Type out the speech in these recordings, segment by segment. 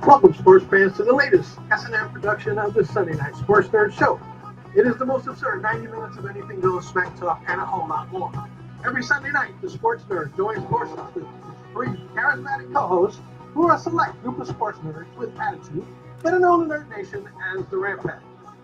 Welcome, sports fans, to the latest S&M production of the Sunday Night Sports Nerd Show. It is the most absurd 90 minutes of anything goes, smack talk, and a whole lot more. Every Sunday night, the Sports Nerd joins forces with three charismatic co-hosts who are a select group of sports nerds with attitude, better known in Nerd Nation as the Rampant.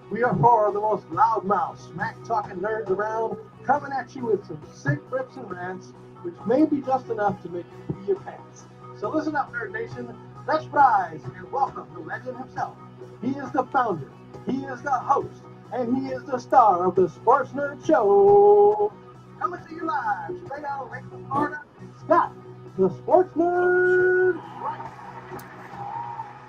We are four of the most loudmouth, smack-talking nerds around, coming at you with some sick rips and rants, which may be just enough to make you pee your pants. So listen up, Nerd Nation. Let's rise and welcome the legend himself. He is the founder, he is the host, and he is the star of the Sports Nerd Show. Coming to you live, straight out of Lakeland, Florida, Scott, the Sports Nerd.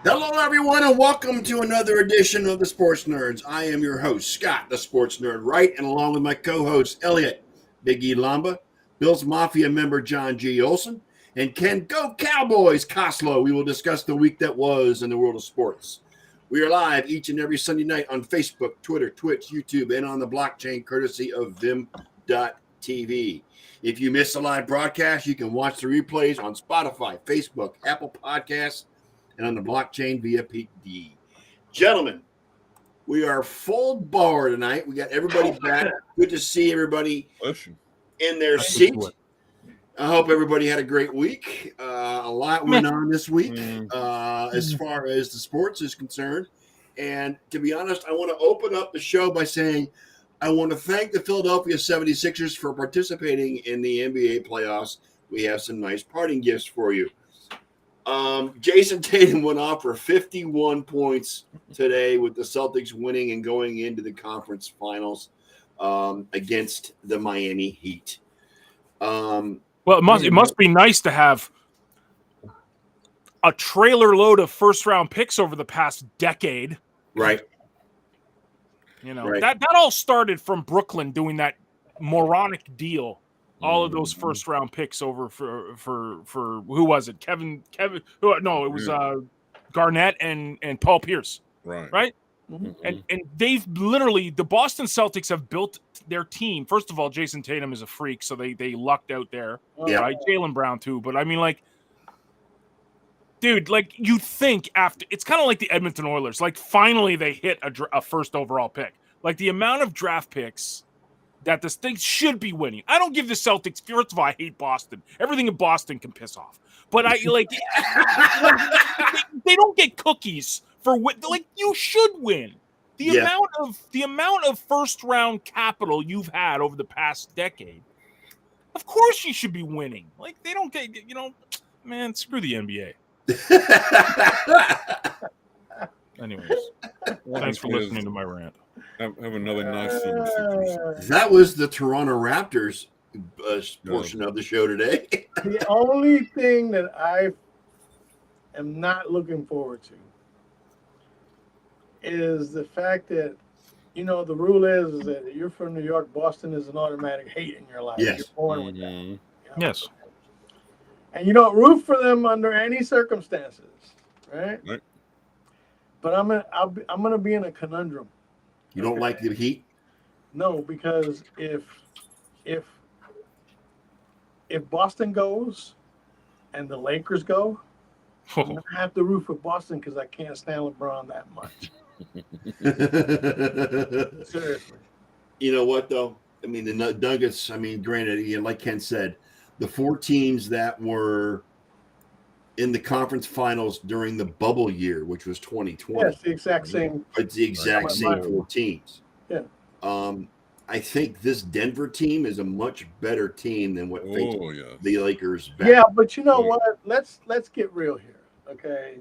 Hello, everyone, and welcome to another edition of the Sports Nerds. I am your host, Scott, the Sports Nerd Wright, and along with my co-host, Elliot, Big E Lamba, Bills Mafia member John G. Olson, and Ken Go Cowboys Koslow. We will discuss the week that was in the world of sports. We are live each and every Sunday night on Facebook, Twitter, Twitch, YouTube, and on the blockchain courtesy of Vim.tv. If you missed the live broadcast, you can watch the replays on Spotify, Facebook, Apple Podcasts, and on the blockchain via PD. Gentlemen, we are full bar tonight. We got everybody back. Good to see everybody in their seat. I hope everybody had a great week. A lot went on this week as far as the sports is concerned. And to be honest, I want to open up the show by saying I want to thank the Philadelphia 76ers for participating in the NBA playoffs. We have some nice parting gifts for you. Jason Tatum went off for 51 points today with the Celtics winning and going into the conference finals against the Miami Heat. Well, it must be nice to have a trailer load of first-round picks over the past decade. Right. You know, that all started from Brooklyn doing that moronic deal. All of those first-round picks over for who was it? Kevin. No, it was Garnett and Paul Pierce. Right. Mm-hmm. And they've literally, the Boston Celtics have built their team. First of all, Jason Tatum is a freak, so they lucked out there. Yeah. Right? Jaylen Brown too, but I mean, like, dude, like, you think after, it's kind of like the Edmonton Oilers. Like, finally they hit a first overall pick. Like, the amount of draft picks that this thing should be winning. I don't give the Celtics. First of all, I hate Boston. Everything in Boston can piss off, but I like they don't get cookies for like, you should win. The amount of first round capital you've had over the past decade. Of course, you should be winning. Like, they don't get, man. Screw the NBA. Anyways, thanks for listening to my rant. Have another nice season. That was the Toronto Raptors portion of the show today. The only thing that I am not looking forward to is the fact that, the rule is that if you're from New York, Boston is an automatic hate in your life. Yes. You're born with that. Yes. And you don't root for them under any circumstances, right? But I'm gonna be in a conundrum. You don't like the Heat? No, because if Boston goes and the Lakers go, I'm gonna have to root for Boston because I can't stand LeBron that much. Seriously. You know what, though? I mean, the Nuggets, granted, like Ken said, the four teams that were in the conference finals during the bubble year, which was 2020. Yes, the exact same. It's the exact same four teams. Yeah. I think this Denver team is a much better team than what the Lakers back. Yeah, but you know what? Let's get real here, okay?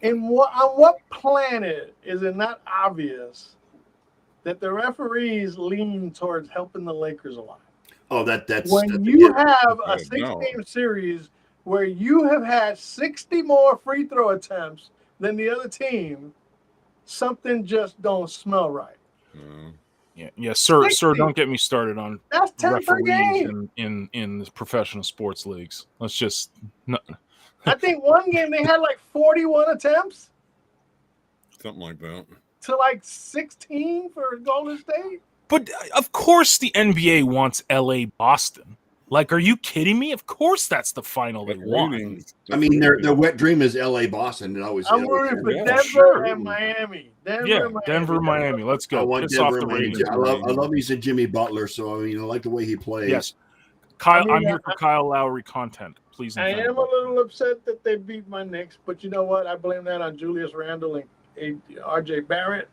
On what planet is it not obvious that the referees lean towards helping the Lakers a lot? Oh, that's when you have a 6-game series where you have had 60 more free throw attempts than the other team, something just don't smell right. Yeah, sir. Don't get me started on that's 10 per referees game in the professional sports leagues. Let's just. I think one game they had like 41 attempts, something like that, to like 16 for Golden State. But of course, the NBA wants LA Boston. Like, are you kidding me? Of course, that's the final they That's want. waiting. I mean, their wet dream is L.A. Boston. It always. I'm it always rooting for is. Denver Sure. and Miami. Yeah, Denver, Miami. Let's I go. want Piss Denver off the and Miami. Rangers. I love me some Jimmy Butler. So I mean, I like the way he plays. Yes, Kyle. I mean, I'm here for Kyle Lowry content, please. And I thank am you. a little upset that they beat my Knicks, but you know what? I blame that on Julius Randle and RJ Barrett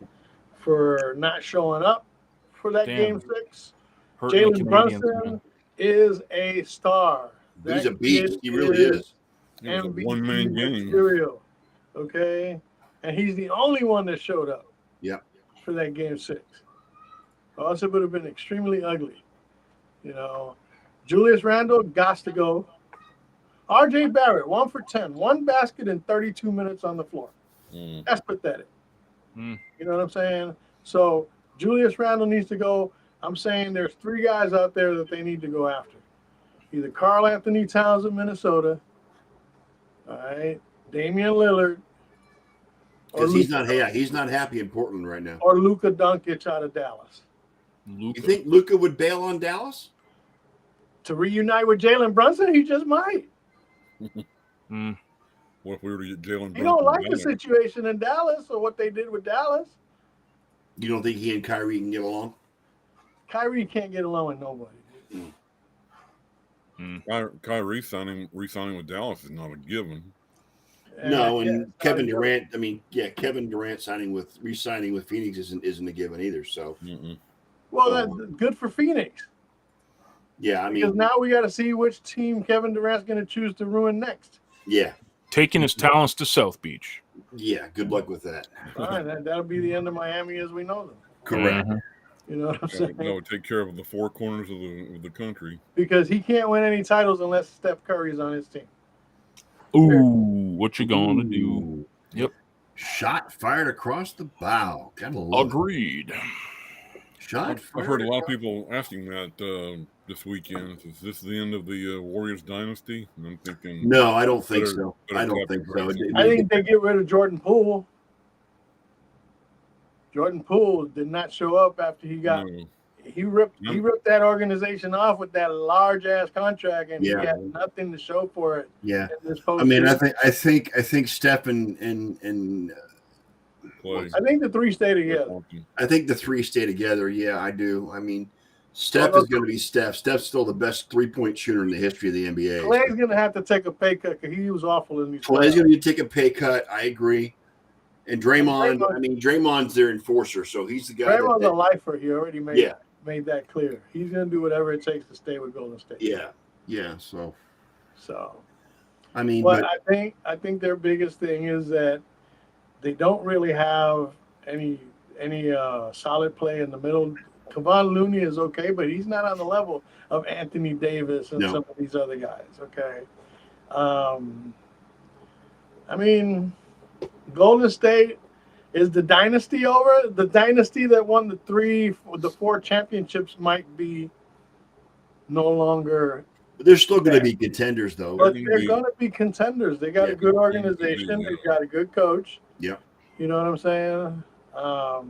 for not showing up for that Damn. game 6. Hurting the Jalen Canadians, Brunson man. is a star. He's That a beast. kid He really is. It was a MVP one-man game. material. Okay, and he's the only one that showed up. Yep. For that game 6. Or else it would have been extremely ugly. You know, Julius Randle got to go. RJ Barrett, 1 for 10, 1 basket in 32 minutes on the floor. Mm. That's pathetic. Mm. You know what I'm saying? So Julius Randle needs to go. I'm saying there's 3 guys out there that they need to go after. Either Karl Anthony Towns of Minnesota, all right, Damian Lillard, Because he's not happy in Portland right now. or Luka Doncic out of Dallas. Luka. You think Luka would bail on Dallas? To reunite with Jalen Brunson, he just might. Mm. What if we were to get Jalen He don't like Brunson the back? situation in Dallas or what they did with Dallas. You don't think he and Kyrie can get along? Kyrie can't get along with nobody. Kyrie re-signing with Dallas is not a given. No, and yeah, it's Kevin not a Durant. I mean, yeah, Kevin Durant re-signing with Phoenix isn't a given either. So Mm-mm. Well, that's good for Phoenix. yeah, I Because mean, now we got to see which team Kevin Durant's going to choose to ruin next. yeah, Taking his talents to South Beach. yeah. Good luck with that. Fine, that'll be the end of Miami as we know them. Correct. Mhm. You know what I'm saying? That would take care of the 4 corners of the country. Because he can't win any titles unless Steph Curry's on his team. Ooh, what you gonna do? Yep. Shot fired across the bow. Gotta love it. Agreed. Shot I've fired. heard a lot of people asking that this weekend. Is this the end of the Warriors dynasty? And I'm thinking, No, I don't think Better- so. better I don't tap think the so. brakes. I think they get rid of Jordan Poole. Jordan Poole did not show up after he got no, he ripped that organization off with that large ass contract, and Yeah. he had nothing to show for it. Yeah, In this I mean, postseason. I think Steph and play. I think the 3 stay together. I think the 3 stay together. Yeah, I do. I mean, Steph is going to be Steph. Steph's still the best 3-point shooter in the history of the NBA. Clay's gonna have to take a pay cut because he was awful in these. Clay's playoffs. going to take a pay cut. I agree. And Draymond, I mean, Draymond's their enforcer, so he's the guy. Draymond's a lifer. He already made Yeah. made that clear. He's gonna do whatever it takes to stay with Golden State. Yeah. So So, I mean, but I think their biggest thing is that they don't really have any solid play in the middle. Kevon Looney is okay, but he's not on the level of Anthony Davis and No. some of these other guys. Okay. I mean, Golden State is the dynasty over. The dynasty that won the 4 championships might be no longer. they're still going to be contenders, though. But they're going to be contenders. They got a good organization. They've got a good coach. Yeah. You know what I'm saying? I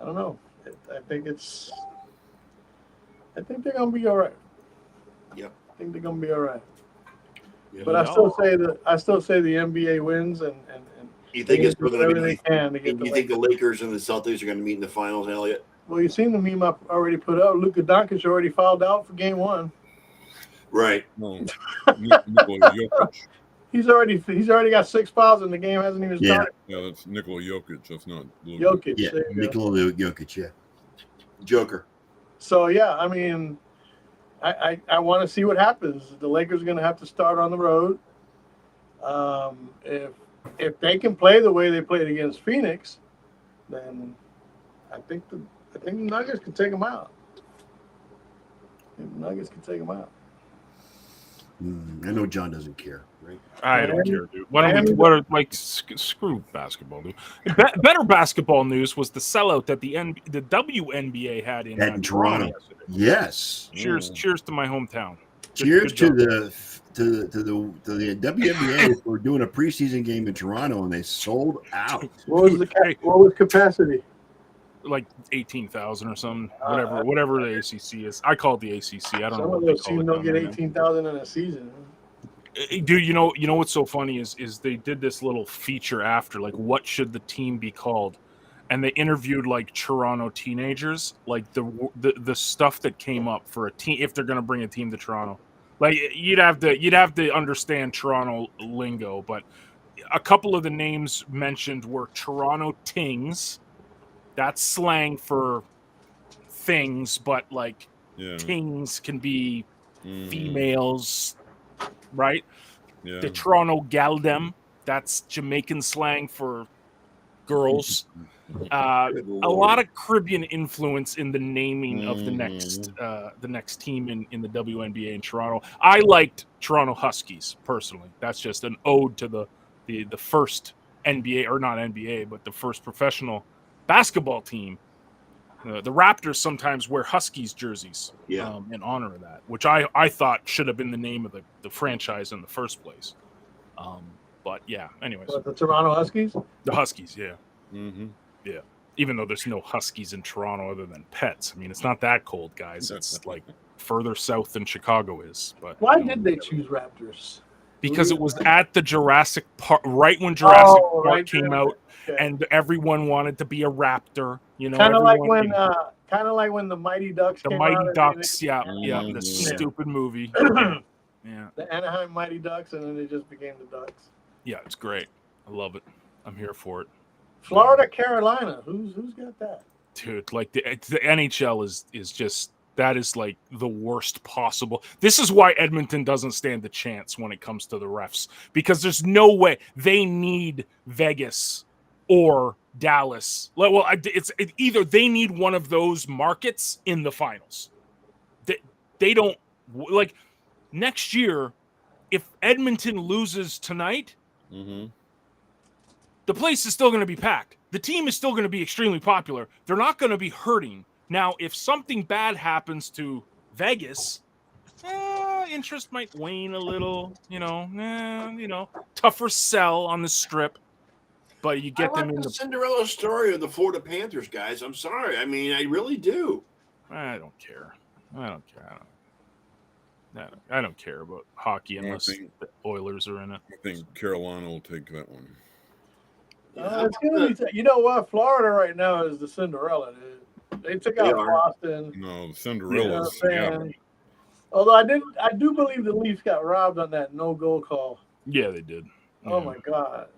don't know. I think they're going to be all right. Yep. I think they're going to be all right. Yeah. But I still say the NBA wins, and You think it's do still going whatever to they be? can to get the You think the Lakers and the Celtics are going to meet in the finals, Elliot? Well, you seen the meme I already put up. Luka Doncic already fouled out for game 1. Right. No. Nikola Jokic. He's already got 6 fouls and the game hasn't even started. Yeah, that's Nikola Jokic. That's not Luka. Jokic. Yeah, there you go. Nikola Jokic, yeah. Joker. So yeah, I mean, I want to see what happens. The Lakers are going to have to start on the road. If they can play the way they played against Phoenix, then I think the Nuggets can take them out. I know John doesn't care, right? I don't Miami- care, dude. Screw basketball, dude. Better basketball news was the sellout that the WNBA had in Toronto. yesterday. Yes. Cheers to my hometown. Cheers good to the WNBA for doing a preseason game in Toronto, and they sold out. What was capacity? like 18,000 or something. Whatever the ACC is. I call it the ACC. I don't know Some what of they those call teams it. don't down get there. 18,000 in a season. Dude, you know what's so funny is they did this little feature after, like, what should the team be called, and they interviewed like Toronto teenagers, like the stuff that came up for a team if they're going to bring a team to Toronto. Like you'd have to understand Toronto lingo, but a couple of the names mentioned were Toronto Tings. That's slang for things, but like Tings can be females, right? Yeah. The Toronto Galdem, that's Jamaican slang for girls. A lot of Caribbean influence in the naming of the next team in the WNBA in Toronto. I liked Toronto Huskies personally. That's just an ode to the first NBA, or not NBA, but the first professional basketball team. The Raptors sometimes wear Huskies jerseys in honor of that, which I thought should have been the name of the franchise in the first place. But yeah, anyways. What, the Toronto Huskies? The Huskies, yeah. Mm-hmm. Yeah. Even though there's no Huskies in Toronto other than pets. I mean, it's not that cold, guys. It's like further south than Chicago is. But why did they choose Raptors? Because it was at the Jurassic Park, right when Jurassic Park came out, and everyone wanted to be a raptor. You know, kind of like when the Mighty Ducks. The came Mighty out Ducks, the stupid movie. Yeah, the Anaheim Mighty Ducks, and then they just became the Ducks. Yeah, it's great. I love it. I'm here for it. Florida, Carolina. Who's got that? Dude, like the NHL is just, that is like the worst possible. This is why Edmonton doesn't stand a chance when it comes to the refs, because there's no way. They need Vegas or Dallas. Well, it's either they need one of those markets in the finals. They don't, like, next year, if Edmonton loses tonight, the place is still going to be packed. The team is still going to be extremely popular. They're not going to be hurting. Now, if something bad happens to Vegas, interest might wane a little. Tougher sell on the strip. But you get them in the Cinderella story of the Florida Panthers, guys. I'm sorry. I mean, I really do. I don't care. I don't care about hockey unless the Oilers are in it. I think Carolina will take that one. It's gonna be. You know what? Florida right now is the Cinderella. They took out Boston. No, the Cinderella's. Although I do believe the Leafs got robbed on that no goal call. Yeah, they did. Oh my God!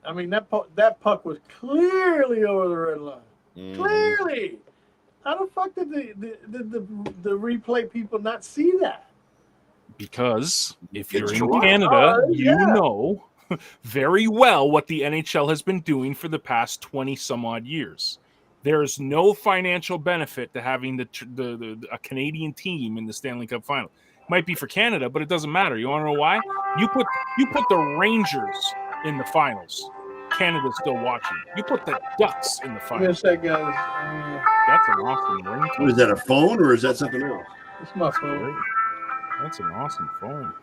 I mean that puck was clearly over the red line. Clearly. How the fuck did the replay people not see that? Because if you're in Canada, you know very well what the NHL has been doing for the past 20 some odd years. There is no financial benefit to having a Canadian team in the Stanley Cup final. Might be for Canada, but it doesn't matter. You want to know why? You put the Rangers in the finals. Canada's still watching. You put the Ducks in the finals. Yes, guys. That's an awesome ringtone. Is that a phone or is that something else? It's my phone. That's an awesome phone.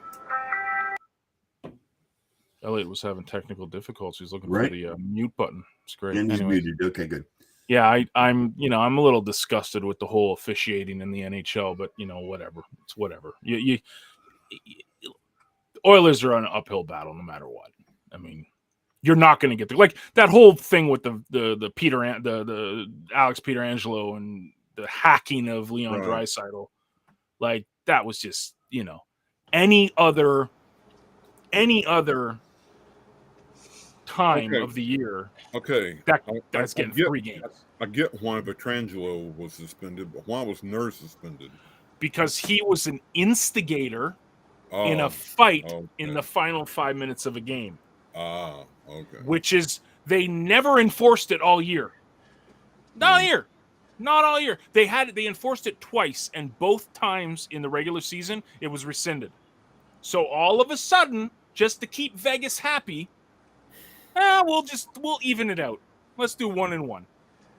Elliot was having technical difficulties looking for the mute button. It's great. And he's muted. Okay, good. Yeah, I'm a little disgusted with the whole officiating in the NHL, but whatever. It's whatever. You Oilers are on an uphill battle no matter what. I mean, you're not going to get there. Like that whole thing with the Alex Pietrangelo and the hacking of Leon Draisaitl. Like that was just, any other time of the year. Okay. That's getting 3 games. I get why Pietrangelo was suspended, but why was Nurse suspended? Because he was an instigator in a fight in the final 5 minutes of a game. Okay. Which is, they never enforced it all year. Not all year. They enforced it twice, and both times in the regular season, it was rescinded. So all of a sudden, just to keep Vegas happy, we'll even it out. Let's do 1-1.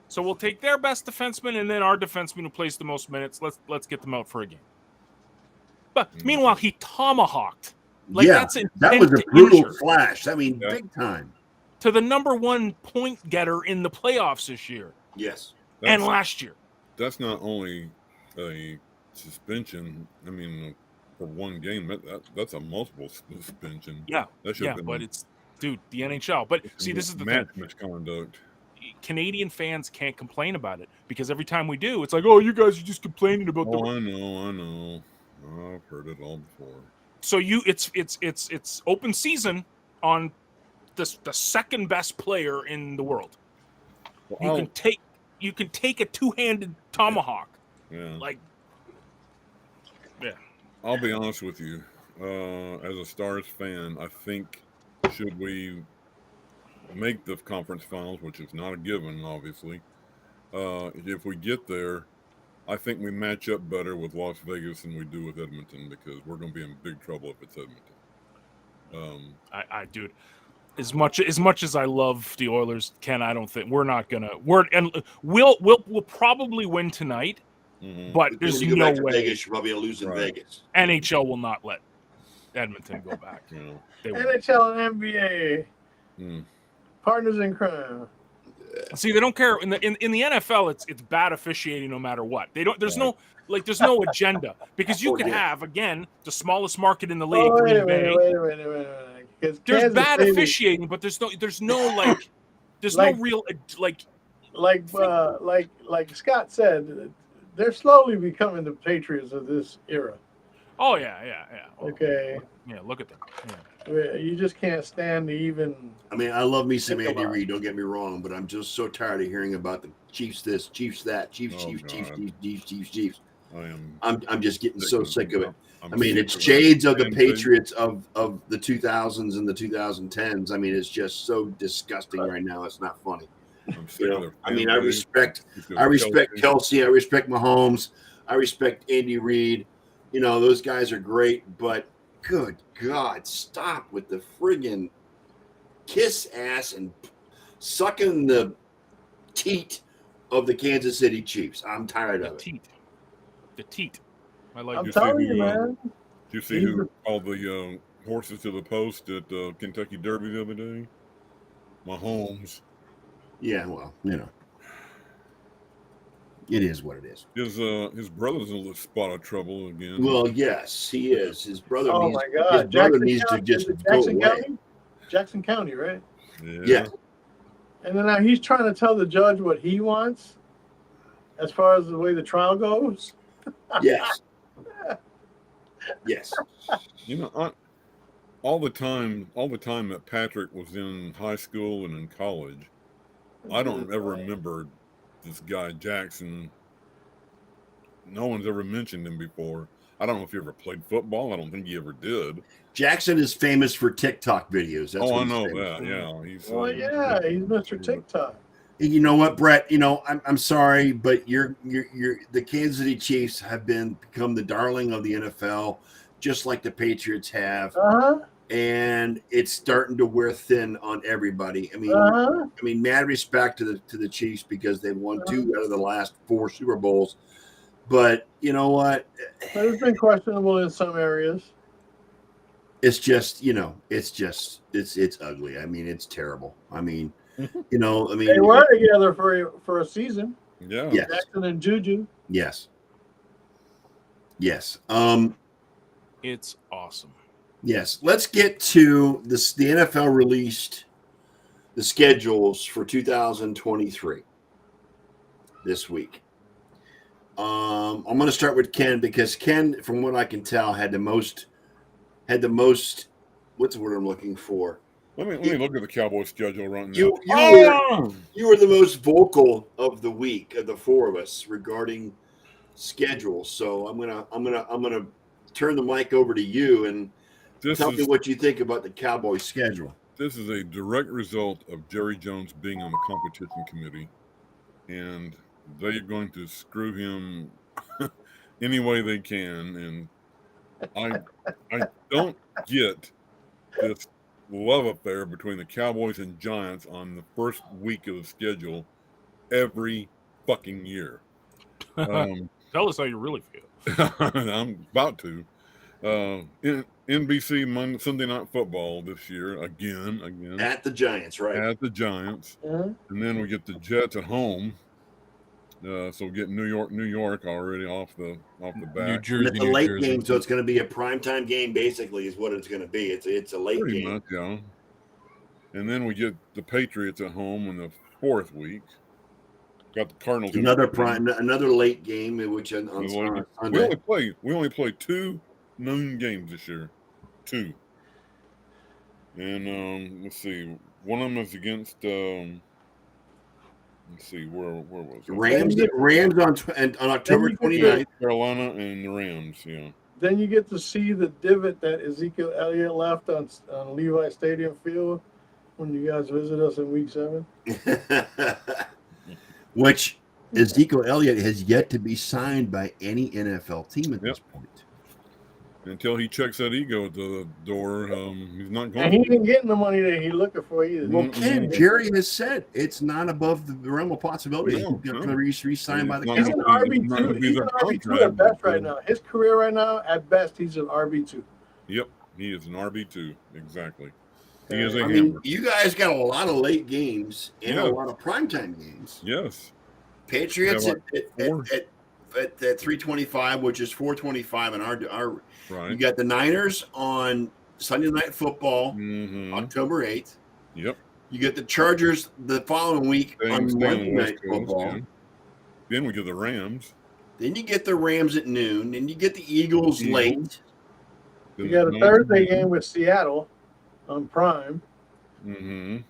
So we'll take their best defenseman, and then our defenseman who plays the most minutes. Let's get them out for a game. But meanwhile, he tomahawked. That was a brutal flash. I mean, big time. To the number 1 point getter in the playoffs this year. Yes. and last year. That's not only a suspension. I mean, for one game, that's a multiple suspension. Yeah, That should have been but it's the NHL. But see, this is the match thing. misconduct. Canadian fans can't complain about it because every time we do, it's like, oh, you guys are just complaining about Oh, I know. I've heard it all before. So it's open season on the second best player in the world. Well, You can take a two-handed tomahawk. Yeah. Yeah. I'll be honest with you. As a Stars fan, I think should we make the conference finals, which is not a given, obviously. If we get there, I think we match up better with Las Vegas than we do with Edmonton because we're going to be in big trouble if it's Edmonton. Dude, as much as I love the Oilers, Ken, I don't think we'll probably win tonight, but there's no way. Vegas, you're probably going to lose in Vegas. NHL will not let Edmonton go back. NHL and NBA partners in crime. See, they don't care in the NFL. It's bad officiating no matter what. They don't. There's no agenda because you could have again the smallest market in the league. Wait a minute. There's bad officiating, but there's no real like Scott said, they're slowly becoming the Patriots of this era. Oh yeah. Okay. Yeah, look at them. Yeah. You just can't stand to even. I mean, I love me some Andy Reid. Don't get me wrong, but I'm just so tired of hearing about the Chiefs this, Chiefs that, Chiefs. I'm just getting so sick of it. I mean, it's shades of the Patriots of the 2000s and the 2010s. I mean, it's just so disgusting right now. It's not funny. I mean, I respect Kelsey. I respect Mahomes. I respect Andy Reid. Those guys are great, but good God, stop with the friggin' kiss ass and sucking the teat of the Kansas City Chiefs. I'm tired of it. The teat. I'm telling you, man. Did you see who called the horses to the post at Kentucky Derby the other day? Mahomes. Yeah, well, it is what it is. His brother's in a little spot of trouble again. Well, yes, he is. His brother. Oh my God! His brother needs to just go away. Jackson County, right? Yeah. And then now he's trying to tell the judge what he wants, as far as the way the trial goes. Yes. Yes. All the time that Patrick was in high school and in college, I don't ever remember this guy Jackson. No one's ever mentioned him before. I don't know if he ever played football. I don't think he ever did. Jackson is famous for TikTok videos. That's I know that. Yeah, he's Mr. TikTok. You know what, Brett? I'm sorry, but you're the Kansas City Chiefs have become the darling of the NFL, just like the Patriots have. And it's starting to wear thin on everybody. I mean, mad respect to the Chiefs because they've won 2 out of the last 4 Super Bowls. But you know what? But it's been questionable in some areas. It's just, it's ugly. I mean, it's terrible. I mean, they were together for a season. Yeah. Yes. Jackson and Juju. Yes. It's awesome. Yes. Let's get to this. The NFL released the schedules for 2023 this week. I'm going to start with Ken because Ken, from what I can tell, had the most. What's the word I'm looking for? Let me look at the Cowboys schedule right now. You were the most vocal of the week of the 4 of us regarding schedules. So I'm gonna turn the mic over to you and tell me what you think about the Cowboys schedule. This is a direct result of Jerry Jones being on the competition committee, and they're going to screw him any way they can. And I don't get this love affair between the Cowboys and Giants on the first week of the schedule every fucking year. Tell us how you really feel. I'm about to. NBC Sunday Night Football this year again at the Giants, right? At the Giants, and then we get the Jets at home, So get New York already off the New bat. Jersey, And it's a New late Jersey. game, so it's going to be a primetime game. Basically, is what it's going to be. It's a late Pretty game. much, yeah. And then we get the Patriots at home in the 4th week. Got the Cardinals. Another late game, which on Sunday. We only play 2 noon games this year, 2. And let's see, one of them is against. Let's see, where was it? Rams on October 29th. Carolina and the Rams, yeah. Then you get to see the divot that Ezekiel Elliott left on Levi Stadium Field when you guys visit us in Week 7. Which Ezekiel Elliott has yet to be signed by any NFL team at this point. Until he checks that ego at the door, he's not going. And he ain't getting the money that he's looking for either. Well, Ken, Jerry has said it's not above the realm of possibility. He's going to re-sign by the He's an Cowboys. RB2. He's an RB2 at best right now. His career right now, at best, he's an RB2. Yep, he is an RB2. Exactly. He is a I hammer. mean, you guys got a lot of late games and a lot of primetime games. Yes. Patriots at 3:25, which is 4:25 in our. Right. You got the Niners on Sunday Night Football, October 8th. Yep. You get the Chargers the following week on Monday Night Football. Yeah. Then we get the Rams. Then you get the Rams at noon. Then you get the Eagles late. You got a Thursday game with Seattle on Prime. And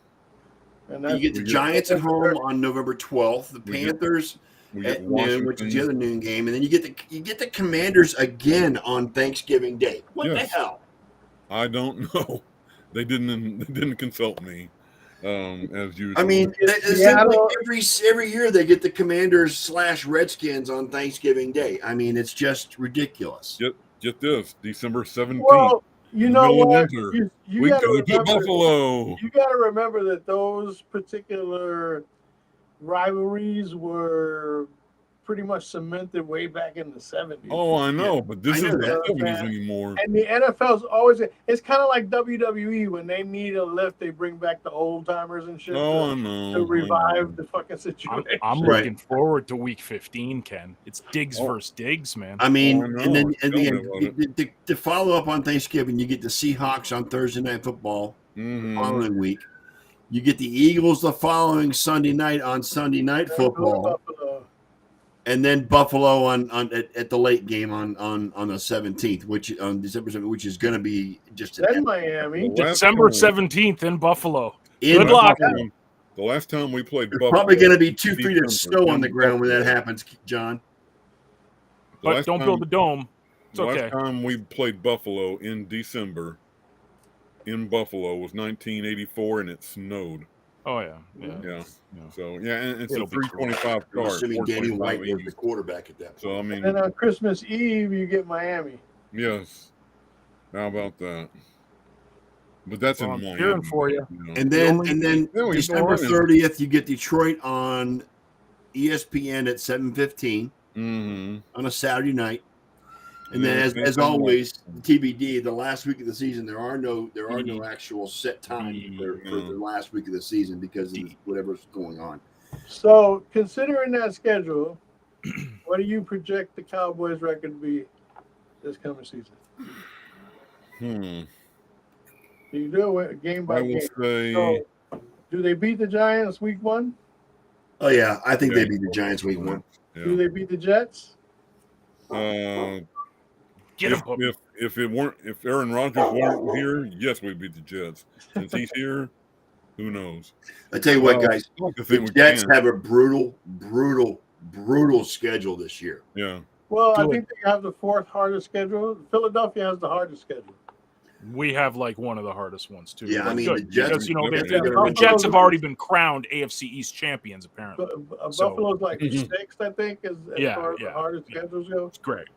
you get the Giants at home on November 12th. The Panthers at noon, which is the other noon game, and then you get the Commanders again on Thanksgiving Day. What the hell? I don't know. They didn't consult me. As usual. I mean, every year they get the Commanders / Redskins on Thanksgiving Day. I mean, it's just ridiculous. Get this, December 17th. Well, you know what? We go to Buffalo. You got to remember that those particular rivalries were pretty much cemented way back in the 70s. Oh, I know, but this isn't the 70s anymore. And the NFL's always, it's kind of like WWE. When they need a lift, they bring back the old timers and shit to revive the fucking situation. I'm looking forward to Week 15, Ken. It's Diggs versus Diggs, man. I mean, and then to follow up on Thanksgiving, you get the Seahawks on Thursday Night Football the following week. You get the Eagles the following Sunday night on Sunday Night Football. And then Buffalo at the late game on the 17th, which on December 17th, which is going to be just then Miami. December 17th in Buffalo. Good luck. The last time we played Buffalo, probably going to be 2 feet of snow on the ground when that happens, John. But don't build a dome. It's okay. Last time we played Buffalo in December in Buffalo was 1984, and it snowed. Oh yeah. So and it's a 3:25 start. Assuming Danny White was the quarterback at that point. So I mean, and on Christmas Eve you get Miami. Yes. How about that? But that's in Miami. Cheering for you. And then December 30th, you get Detroit on ESPN at 7:15 on a Saturday night. And then, as always, TBD, the last week of the season, there are no actual set time for the last week of the season because of whatever's going on. So, considering that schedule, what do you project the Cowboys' record to be this coming season? Do you do it game by game? So, do they beat the Giants week 1? Oh yeah, I think they beat the Giants week 1. Yeah. Do they beat the Jets? If Aaron Rodgers weren't here, yes, we beat the Jets. Since he's here, who knows? I tell you what, guys, the Jets have a brutal schedule this year. Yeah. Well, I think they have the 4th hardest schedule. Philadelphia has the hardest schedule. We have like one of the hardest ones too. Yeah, I mean the Jets. Because, the Jets have already been crowned AFC East champions apparently. Buffalo's like 6th, I think, as far as the hardest schedules go. It's great.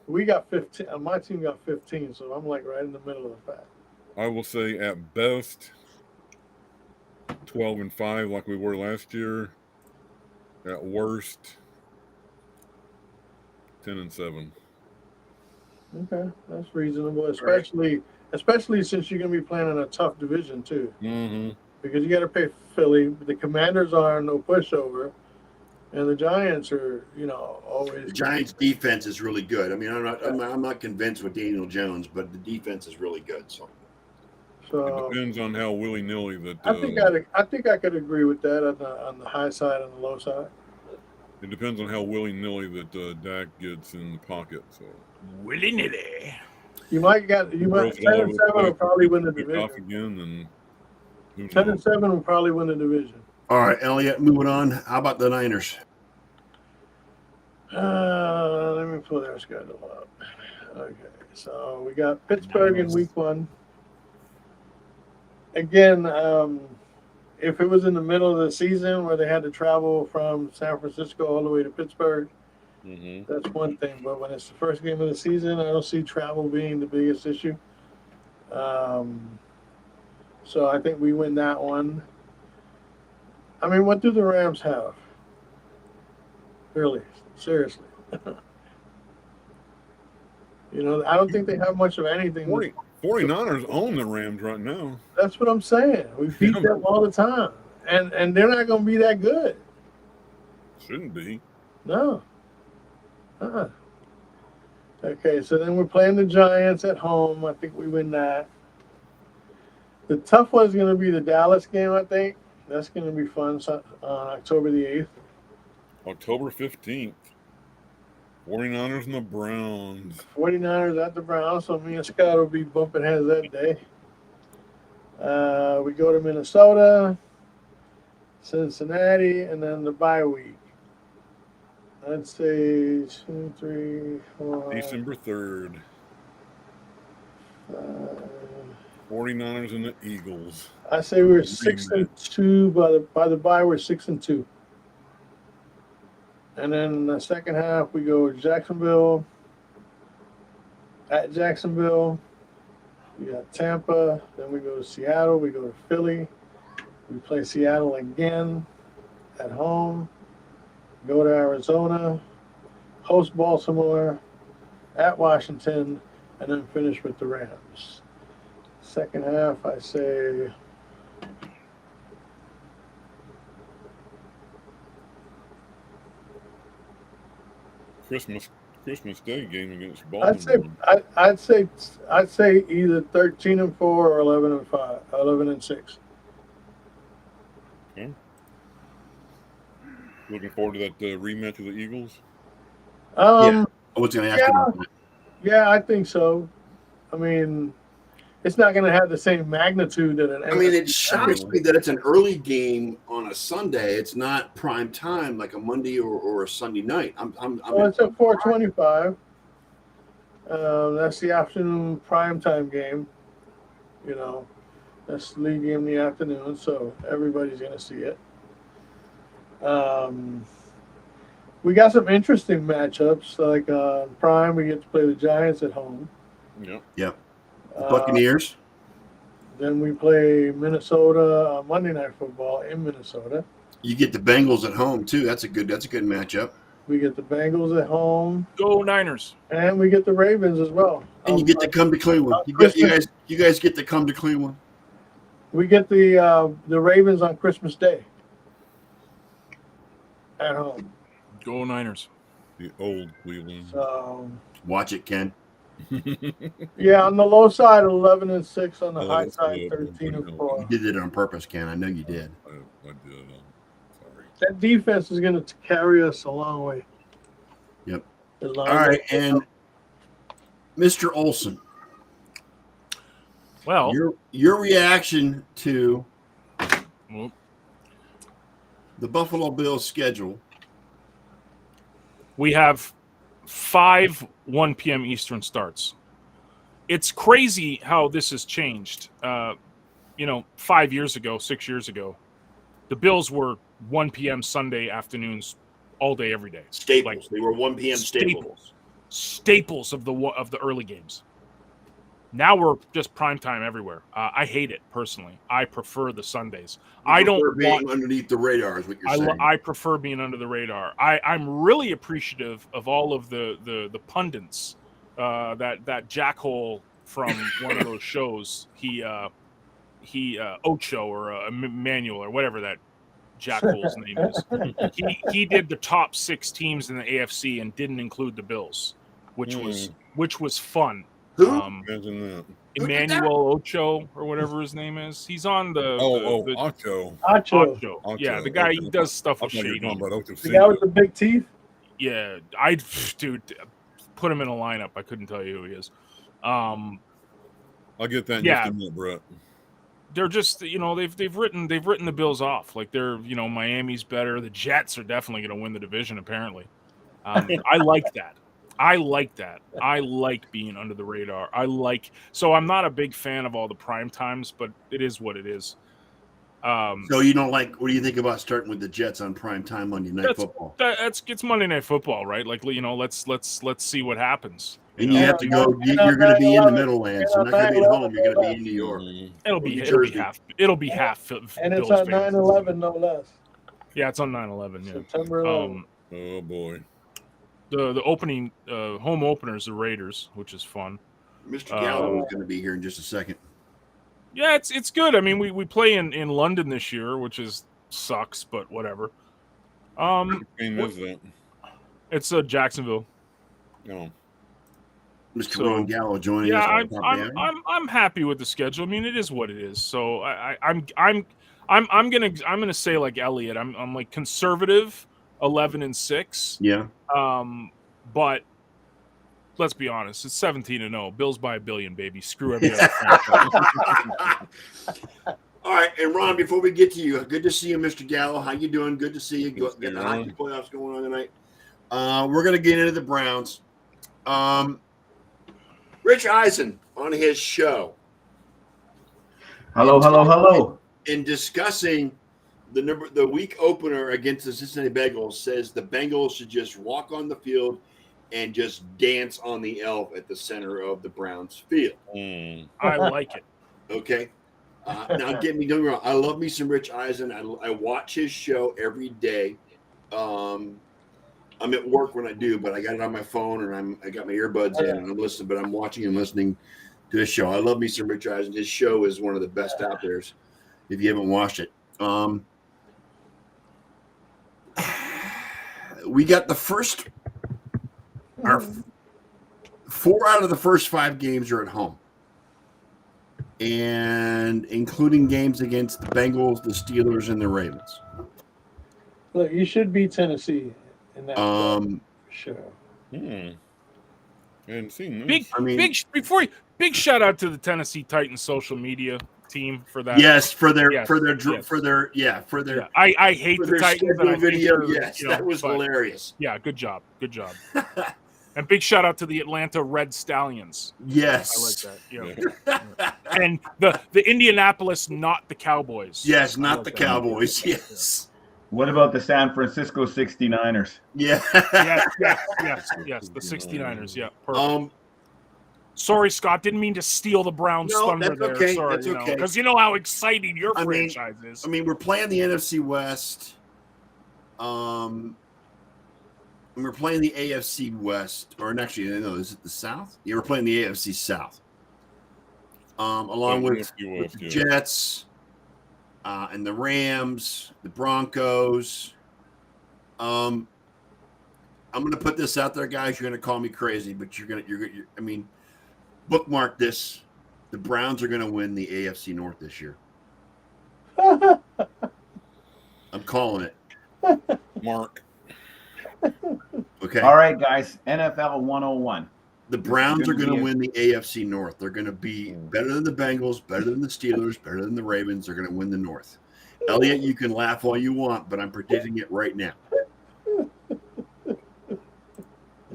We got 15. My team got 15, so I'm like right in the middle of the pack. I will say at best 12-5, like we were last year. At worst 10-7. Okay, that's reasonable, especially since you're gonna be playing in a tough division too. because you got to pay Philly. The Commanders are no pushover, and the Giants are, always. The Giants' defense is really good. I mean, I'm not convinced with Daniel Jones, but the defense is really good. So So It depends on how willy nilly that. I think I could agree with that on the high side and the low side. It depends on how willy nilly that Dak gets in the pocket. So Willy nilly. You might 10 Throws it all and over the 7 will place, probably win the gets division. off again, and who 10 and knows? 7 will probably win the division. all right, Elliot, moving on. How about the Niners? Let me pull their schedule up. Okay, so we got Pittsburgh in week 1. Again, if it was in the middle of the season where they had to travel from San Francisco all the way to Pittsburgh, that's one thing. But when it's the first game of the season, I don't see travel being the biggest issue. So I think we win that one. I mean, what do the Rams have? Really? Seriously. I don't think they have much of anything. 49ers own the Rams right now. That's what I'm saying. We beat them all the time. And they're not going to be that good. Shouldn't be. No. Okay, so then we're playing the Giants at home. I think we win that. The tough one's going to be the Dallas game, I think. That's going to be fun on October the 8th. October 15th. 49ers and the Browns. 49ers at the Browns, so me and Scott will be bumping heads that day. We go to Minnesota, Cincinnati, and then the bye week. I'd say 2, 3, 4. December 3rd. 49ers and the Eagles. I say we're 6-2 by the bye. We're 6-2. And then the second half, we go Jacksonville. At Jacksonville, we got Tampa. Then we go to Seattle. We go to Philly. We play Seattle again at home. Go to Arizona. Host Baltimore. At Washington. And then finish with the Rams. Second half, I say... Christmas Day game against Baltimore. I'd say either 13-4 or 11-5, 11-6. Okay. Looking forward to that rematch of the Eagles. I was going to ask about that. Yeah, I think so. I mean, it's not going to have the same magnitude that an. I mean, it shocks me that it's an early game on a Sunday. It's not prime time like a Monday or a Sunday night. It's at 4:25. That's the afternoon prime time game. That's the league game in the afternoon, so everybody's going to see it. We got some interesting matchups. Like prime, we get to play the Giants at home. Yep. Buccaneers. Then we play Minnesota Monday Night Football in Minnesota. You get the Bengals at home too. That's a good matchup. We get the Bengals at home. Go Niners. And we get the Ravens as well. And you get to come to Cleveland. You guys get to come to Cleveland. We get the Ravens on Christmas Day at home. Go Niners. The old Cleveland. So watch it, Ken. Yeah, on the low side, 11-6. On the high side, 13-4. You did it on purpose, Ken. I know you did. I did. Sorry. That defense is going to carry us a long way. Yep. All right, and Mr. Olson. Well, your reaction to the Buffalo Bills schedule. We have 5 1 p.m. Eastern starts. It's crazy how this has changed. 5 years ago, 6 years ago, the Bills were 1 p.m. Sunday afternoons all day, every day. Staples. They were 1 p.m. staples. Staples of the early games. Now we're just prime time everywhere. I hate it personally. I prefer the Sundays. I don't being underneath the radar is what you're saying. I prefer being under the radar. I'm really appreciative of all of the pundits that jackhole from one of those shows. He Ocho or Manuel or whatever that jackhole's name is. He did the top 6 teams in the AFC and didn't include the Bills, which was fun. Who? Imagine that. Emmanuel Ocho or whatever his name is. He's on the Ocho. Ocho. Yeah, the guy okay. he does stuff I with thought you were Shady. talking about Ocho The guy with the big teeth. Yeah, dude, put him in a lineup. I couldn't tell you who he is. I'll get that in Yeah. just a minute, Brett. They're just, they've written the Bills off. Like they're, Miami's better. The Jets are definitely going to win the division. Apparently, I like that. I like being under the radar. So I'm not a big fan of all the prime times, but it is what it is. So you don't like? What do you think about starting with the Jets on prime time Monday Night Football? It's Monday Night Football, right? Like, let's see what happens. And you have to go. You're going to be in the Meadowlands. You're not going to be at home. You're going to be in New York. It'll be half. And it's Bills on fans. 9/11, no less. Yeah, it's on 9/11. Yeah. September 11th. Oh boy. The opening home opener is the Raiders, which is fun. Mr. Gallo is going to be here in just a second. Yeah, it's good. I mean, we play in London this year, which sucks, but whatever. What game is that? It's Jacksonville. No. Mr. Ron Gallo joining us. I'm happy with the schedule. I mean, it is what it is. So I'm gonna say like Elliot. I'm like conservative, 11-6. Yeah. But let's be honest, it's 17-0. Bills by $1 billion, baby. Screw every other franchise. All right, and Ron, before we get to you, good to see you, Mr. Gallo. How you doing? Good to see you. Get the hockey playoffs going on tonight. We're going to get into the Browns. Rich Eisen on his show. Hello. In discussing the week opener against the Cincinnati Bengals, says the Bengals should just walk on the field and just dance on the elf at the center of the Browns field. I like it. Okay. Now, don't get me wrong. I love me some Rich Eisen. I watch his show every day. I'm at work when I do, but I got it on my phone and I got my earbuds in and I'm listening, but I'm watching and listening to his show. I love me some Rich Eisen. His show is one of the best out there if you haven't watched it. We got our 4 out of the first 5 games are at home. And including games against the Bengals, the Steelers, and the Ravens. Look, you should beat Tennessee in that. For sure. I hadn't seen this. Big shout out to the Tennessee Titans social media team for that. Yes, for their Yeah, I hate for the their Titans. And I video. think Yes, that was hilarious. Yeah, good job. And big shout out to the Atlanta Red Stallions. Yes, I like that. Yeah. And the Indianapolis, not the Cowboys. Yes, not the Cowboys. Yes. What about the San Francisco 69ers? Yeah. Yes. The 69ers. Yeah. Perfect. Sorry, Scott. Didn't mean to steal the Browns' thunder there. Okay. Sorry, That's okay. Because you know how exciting your franchise is. I mean, we're playing the NFC West. And we're playing the AFC West, or actually, no, is it the South? Yeah, we're playing the AFC South. Along with the Jets and the Rams, the Broncos. I'm going to put this out there, guys. You're going to call me crazy, but I mean, bookmark this. The Browns are going to win the AFC North this year. I'm calling it. Mark. Okay. All right, guys. NFL 101. The Browns are going to win the AFC North. They're going to be better than the Bengals, better than the Steelers, better than the Ravens. They're going to win the North. Elliot, you can laugh all you want, but I'm predicting it right now.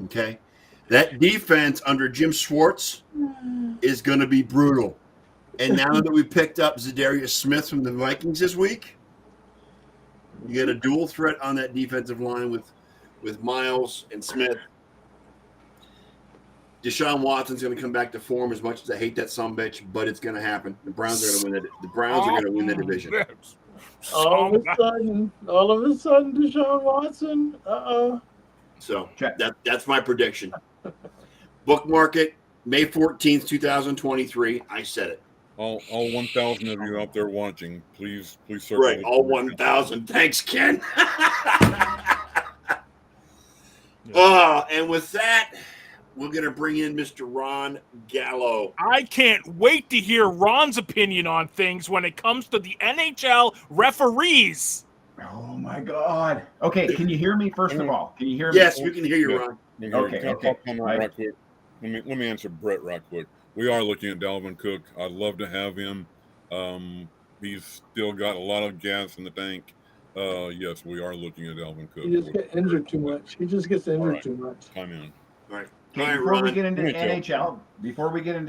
Okay? That defense under Jim Schwartz is going to be brutal. And now that we picked up Zadarius Smith from the Vikings this week, you get a dual threat on that defensive line with Miles and Smith. Deshaun Watson's going to come back to form as much as I hate that sumbitch, but it's going to happen. The Browns are going to win it. The Browns are going to win the division. All of a sudden, Deshaun Watson. So that's my prediction. Bookmark it, May 14th, 2023. I said it. all 1,000 of you out there watching, please circle. Right, all 1,000. Thanks, Ken. And with that, we're going to bring in Mr. Ron Gallo. I can't wait to hear Ron's opinion on things when it comes to the NHL referees. Oh my God. Okay, can you hear me first of all? Can you hear me? Yes, we can hear you, Ron. Okay. I'll comment right quick. Let me answer Brett right quick. We are looking at Dalvin Cook. I'd love to have him. He's still got a lot of gas in the tank. Yes, we are looking at Dalvin Cook. He just gets injured too much. He just gets injured too much. Time in. All right. Okay, All before right, we Ron. get into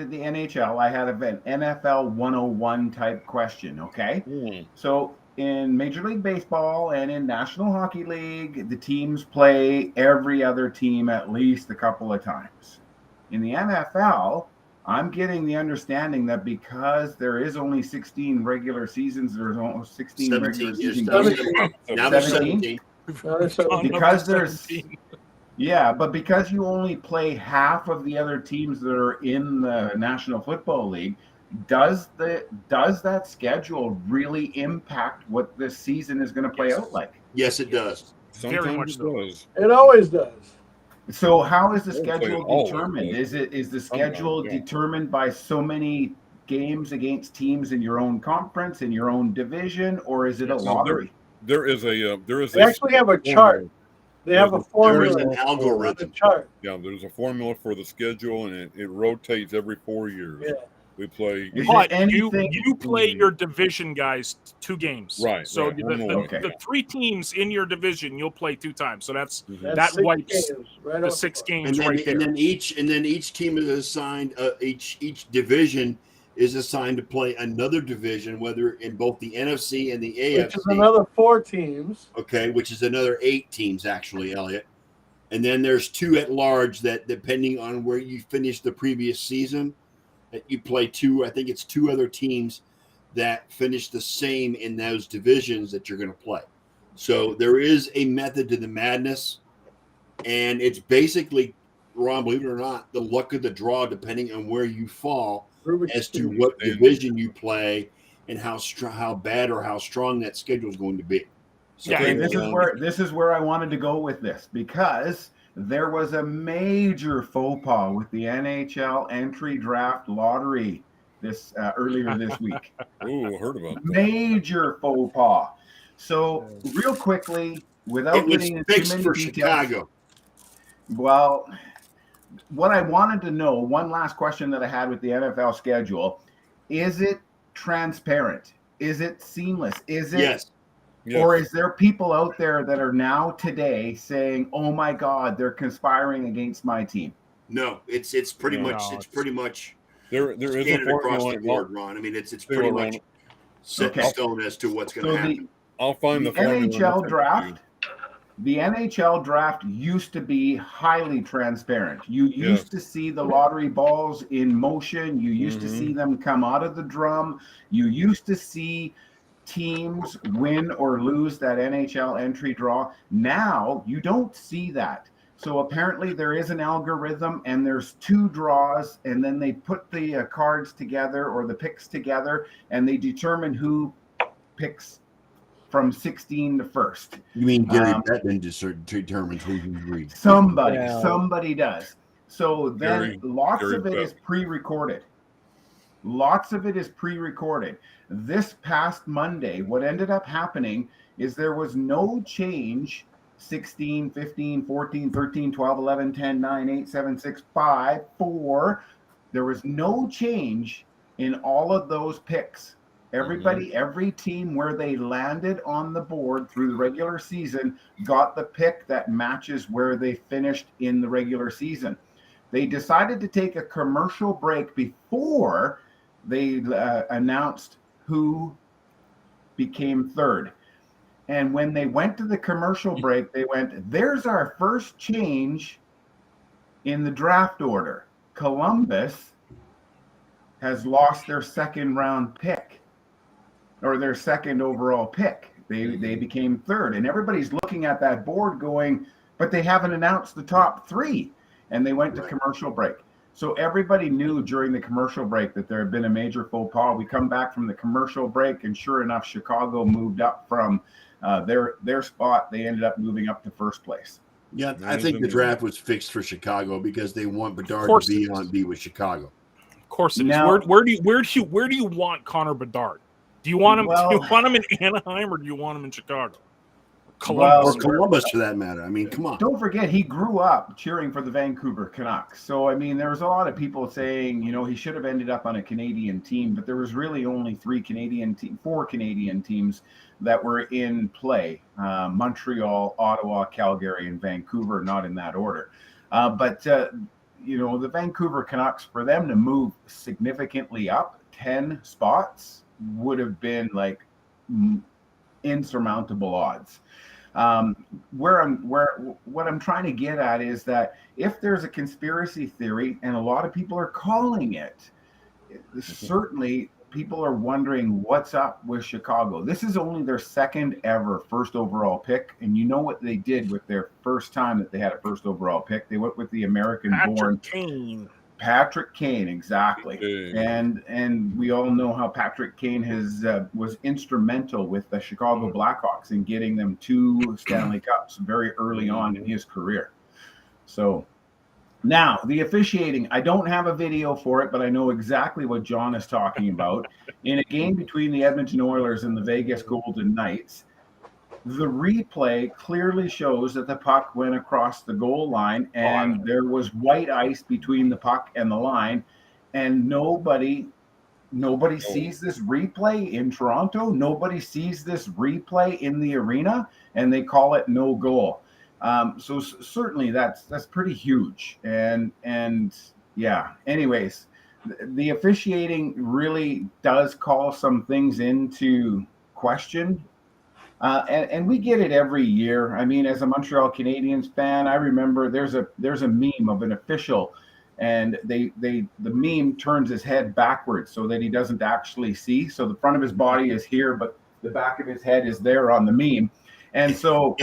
the NHL, I had an NFL 101 type question, okay? So in Major League Baseball and in National Hockey League, the teams play every other team at least a couple of times. In the NFL, I'm getting the understanding that because there is only 16 regular seasons, there's only 16 regular season games. Now there's 17. Because there's but because you only play half of the other teams that are in the National Football League, does that schedule really impact what this season is going to play out like? Yes, it does. Sometimes it does. It always does. So how is the I won't say schedule always, determined? but Is the schedule sometimes, yeah. determined by so many games against teams in your own conference, in your own division, or is it a lottery? There is a They actually have a chart. They have a There is formula. an algorithm. Chart. Yeah, there's a formula for the schedule, and it rotates every 4 years. Yeah. We play. Is But it anything? you play your division guys 2 games. Right, So right. the 3 teams in your division you'll play 2 times. So that's Mhm. that 6 wipes games right the off 6 the front. games right there. And then each team is assigned each division is assigned to play another division, whether in both the NFC and the AFC. Which is another 4 teams. Okay, which is another 8 teams actually, Elliot. And then there's 2 at large that, depending on where you finished the previous season, that you play 2. I think it's 2 other teams that finish the same in those divisions that you're going to play. So there is a method to the madness, and it's basically, Ron, believe it or not, the luck of the draw, depending on where you fall as to what division you play and how bad or how strong that schedule is going to be. So Yeah, this is where I wanted to go with this, because there was a major faux pas with the NHL entry draft lottery this earlier this week. Ooh, I heard about that. Major faux pas. So real quickly, without it was getting into fixed too many for details, Chicago. well, what I wanted to know, one last question that I had with the NFL schedule, is it transparent? Is it seamless? Is it Yes. Or is there people out there that are now today saying, "Oh my God, they're conspiring against my team"? No, it's pretty much there is a standard across formula. the board, Ron. I mean, it's See pretty what, much Ron? set in stone as to what's going to happen. I'll find the formula. NHL draft. The NHL draft used to be highly transparent. You used to see the lottery balls in motion. You used to see them come out of the drum. You used to see teams win or lose that NHL entry draw. Now you don't see that. So apparently there is an algorithm, and there's 2 draws, and then they put the cards together or the picks together, and they determine who picks from 16 to first. You mean Gary Bettman determines who you read? Somebody does. So then lots Gary of it is pre-recorded. This past Monday, what ended up happening is there was no change 16, 15, 14, 13, 12, 11, 10, 9, 8, 7, 6, 5, 4. There was no change in all of those picks. Everybody, every team where they landed on the board through the regular season got the pick that matches where they finished in the regular season. They decided to take a commercial break before they announced who became third. And when they went to the commercial break, they went, "There's our first change in the draft order. Columbus has lost their second round pick, or their second overall pick. They became third." And everybody's looking at that board going, "But they haven't announced the top 3." And they went to commercial break. So everybody knew during the commercial break that there had been a major faux pas. We come back from the commercial break, and sure enough, Chicago moved up from their spot. They ended up moving up to first place. Yeah, I think the draft was fixed for Chicago because they want Bedard course to be with Chicago. Of course it is. Now- Where do you want Connor Bedard? Do you want him? Well- do you want him in Anaheim or do you want him in Chicago? Or Columbus. Columbus, for that matter. I mean, come on. Don't forget, he grew up cheering for the Vancouver Canucks. So, I mean, there was a lot of people saying, he should have ended up on a Canadian team, but there was really only four Canadian teams that were in play. Montreal, Ottawa, Calgary, and Vancouver, not in that order. But the Vancouver Canucks, for them to move significantly up 10 spots would have been like insurmountable odds. What I'm trying to get at is that if there's a conspiracy theory, and a lot of people are calling it, certainly people are wondering what's up with Chicago. This is only their second ever first overall pick, and you know what they did with their first time that they had a first overall pick? They went with the American-born Patrick Kane, exactly. And we all know how Patrick Kane was instrumental with the Chicago Blackhawks in getting them 2 Stanley Cups very early on in his career. So now the officiating, I don't have a video for it, but I know exactly what John is talking about. In a game between the Edmonton Oilers and the Vegas Golden Knights, the replay clearly shows that the puck went across the goal line and there was white ice between the puck and the line, and nobody sees this replay in Toronto. Nobody sees this replay in the arena, and they call it no goal. So certainly that's pretty huge. And yeah, anyways, the officiating really does call some things into question. And we get it every year. I mean, as a Montreal Canadiens fan, I remember there's a meme of an official, and the meme turns his head backwards so that he doesn't actually see. So the front of his body is here, but the back of his head is there on the meme. And so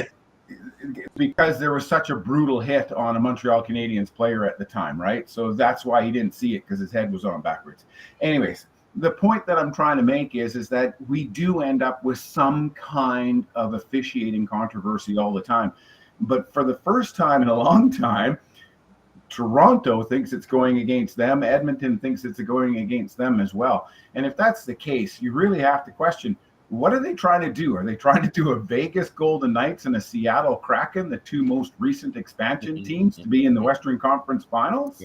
because there was such a brutal hit on a Montreal Canadiens player at the time, right? So that's why he didn't see it, because his head was on backwards. Anyways, the point that I'm trying to make is that we do end up with some kind of officiating controversy all the time. But for the first time in a long time, Toronto thinks it's going against them. Edmonton thinks it's going against them as well. And if that's the case, you really have to question, what are they trying to do? Are they trying to do a Vegas Golden Knights and a Seattle Kraken, the 2 most recent expansion teams, to be in the Western Conference Finals?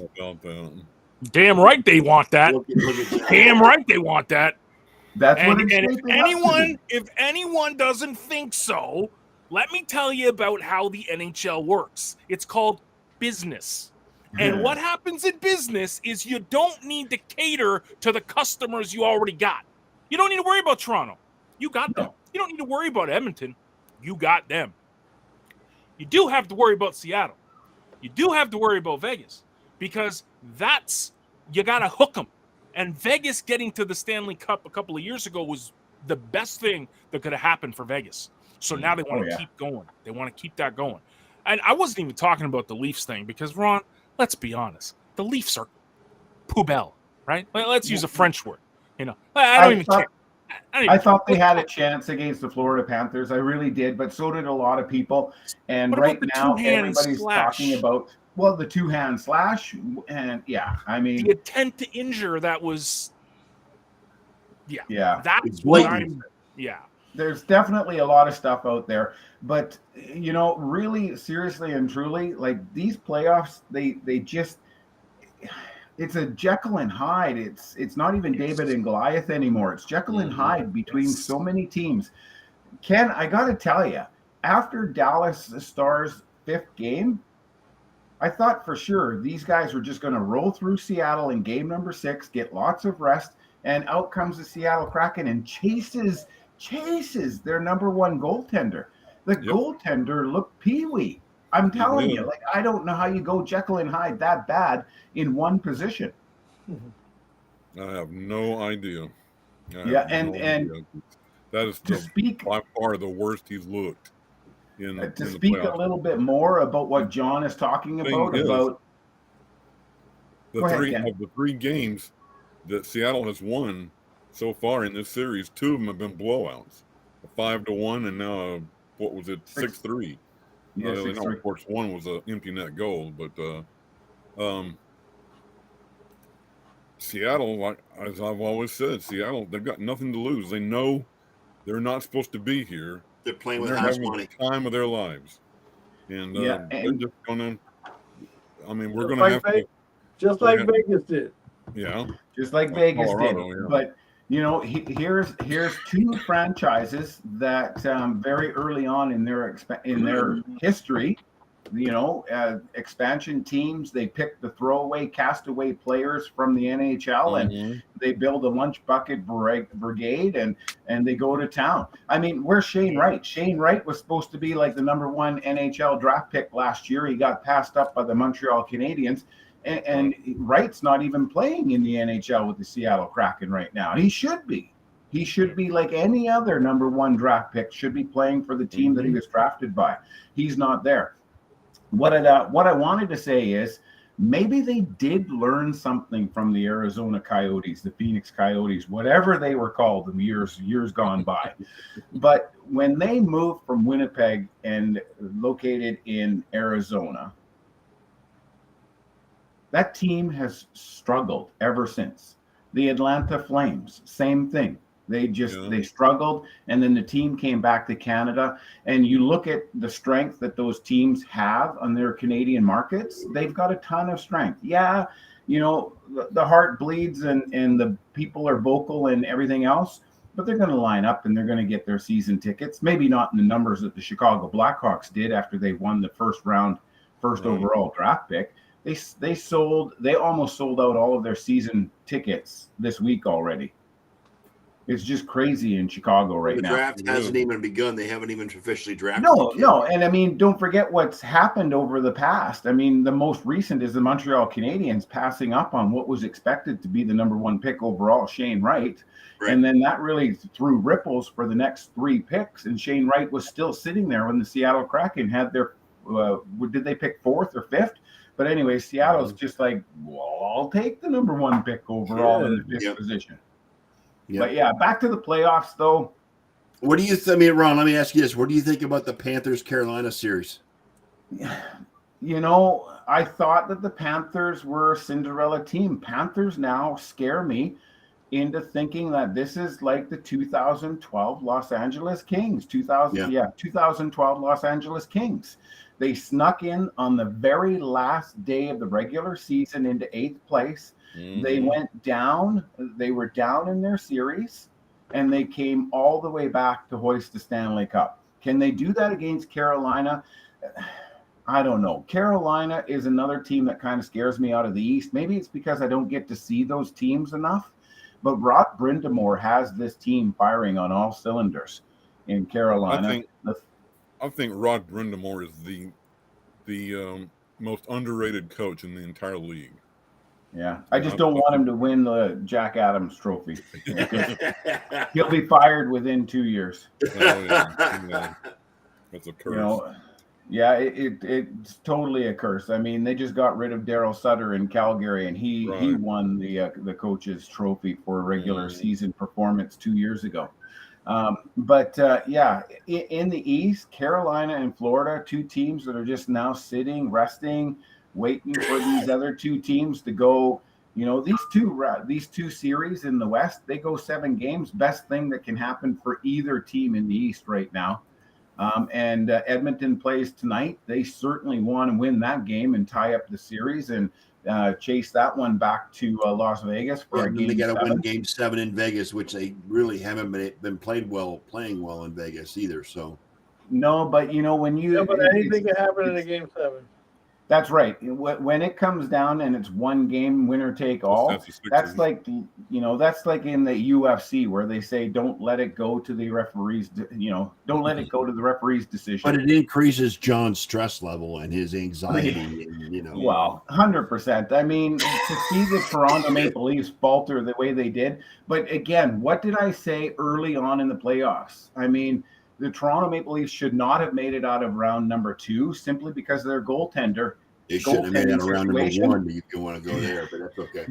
Damn right they want that. Damn right they want that. That's what And it's if anyone doesn't think so, let me tell you about how the NHL works. It's called business. And what happens in business is you don't need to cater to the customers you already got. You don't need to worry about Toronto. You got them. You don't need to worry about Edmonton. You got them. You do have to worry about Seattle. You do have to worry about Vegas, because you got to hook them. And Vegas getting to the Stanley Cup a couple of years ago was the best thing that could have happened for Vegas. So now they want to keep going. They want to keep that going. And I wasn't even talking about the Leafs thing, because, Ron, let's be honest. The Leafs are poubelle, right? Let's use a French word. I don't even care. I thought they had a chance against the Florida Panthers. I really did, but so did a lot of people. And right now, everybody's talking about, the 2-hand slash. And I mean, the intent to injure, that was, that's blatant. There's definitely a lot of stuff out there, but really, seriously and truly, like, these playoffs, they just, it's a Jekyll and Hyde. It's not even David and Goliath anymore. It's Jekyll and Hyde between so many teams. Ken, I got to tell you, after Dallas Stars' 5th game, I thought for sure these guys were just going to roll through Seattle in game number 6, get lots of rest, and out comes the Seattle Kraken and chases their number 1 goaltender. The goaltender looked peewee. I'm telling you, like, I don't know how you go Jekyll and Hyde that bad in one position. I have no idea. And that is by far the worst he's looked. To speak a little bit more about what John is talking about Go ahead, Ken. Of the 3 games that Seattle has won so far in this series, 2 of them have been blowouts. A 5-1 and now a, what was it, 6-3. Yeah, No, 6-3. of course, one was an empty net goal, but Seattle, like as I've always said, Seattle, they've got nothing to lose. They know they're not supposed to be here. They're playing And with they're house having money. the time of their lives, and Yeah, they're and just gonna. I mean, we're Just gonna like have to. just we're like gonna- Vegas did. Yeah, just like Like Vegas Colorado, did. yeah. But here's 2 franchises that very early on in their history, expansion teams, they pick the throwaway, castaway players from the NHL, and Mhm. they build a lunch bucket brigade, and they go to town. I mean, where's Shane Wright? Shane Wright was supposed to be like the #1 NHL draft pick last year. He got passed up by the Montreal Canadiens. And Wright's not even playing in the NHL with the Seattle Kraken right now. He should be. He should be like any other #1 draft pick, should be playing for the team that he was drafted by. He's not there. What I wanted to say is maybe they did learn something from the Arizona Coyotes, the Phoenix Coyotes, whatever they were called in years gone by. But when they moved from Winnipeg and located in Arizona, that team has struggled ever since. The Atlanta Flames, same thing. They struggled, and then the team came back to Canada. And you look at the strength that those teams have on their Canadian markets, they've got a ton of strength. Yeah, the heart bleeds and the people are vocal and everything else, but they're going to line up and they're going to get their season tickets. Maybe not in the numbers that the Chicago Blackhawks did after they won the first overall draft pick. They almost sold out all of their season tickets this week already. It's just crazy in Chicago right now. The draft hasn't even begun. They haven't even officially drafted. No. And I mean, don't forget what's happened over the past. I mean, the most recent is the Montreal Canadiens passing up on what was expected to be the #1 pick overall, Shane Wright. And then that really threw ripples for the next 3 picks. And Shane Wright was still sitting there when the Seattle Kraken had their, did they pick 4th or 5th? But anyway, Seattle's just like, well, I'll take the #1 pick overall in the 5th position. Yep. But yeah, back to the playoffs though. What do you think? I mean, Ron, let me ask you this. What do you think about the Panthers-Carolina series? I thought that the Panthers were a Cinderella team. Panthers now scare me into thinking that this is like the 2012 Los Angeles Kings. 2012 Los Angeles Kings. They snuck in on the very last day of the regular season into 8th place. Mm-hmm. They went down. They were down in their series, and they came all the way back to hoist the Stanley Cup. Can they do that against Carolina? I don't know. Carolina is another team that kind of scares me out of the East. Maybe it's because I don't get to see those teams enough. But Rod Brind'Amour has this team firing on all cylinders in Carolina. I think Rod Brind'Amour is the most underrated coach in the entire league. Yeah, I just don't want him to win the Jack Adams Trophy. He'll be fired within 2 years. Yeah. That's a curse. It's totally a curse. I mean, they just got rid of Daryl Sutter in Calgary, and he won the coach's trophy for a regular season performance 2 years ago. In the East, Carolina and Florida, 2 teams that are just now sitting, resting, waiting for these other 2 teams to go. These two series in the West, they go 7 games. Best thing that can happen for either team in the East right now. Edmonton plays tonight. They certainly want to win that game and tie up the series and chase that one back to Las Vegas for a game. They got to win Game 7 in Vegas, which they really haven't been playing well in Vegas either. So no, but but anything can happen in a Game 7. That's right. When it comes down and it's one game, winner take all, that's like in the UFC where they say don't let it go to the referee's, don't let it go to the referee's decision. But it increases John's stress level and his anxiety. Well, 100%. I mean, to see the Toronto Maple Leafs falter the way they did. But again, what did I say early on in the playoffs? I mean, the Toronto Maple Leafs should not have made it out of round number 2 simply because their goaltender They shouldn't have made that goaltending around number situation. 1 if you want to go there, but that's okay.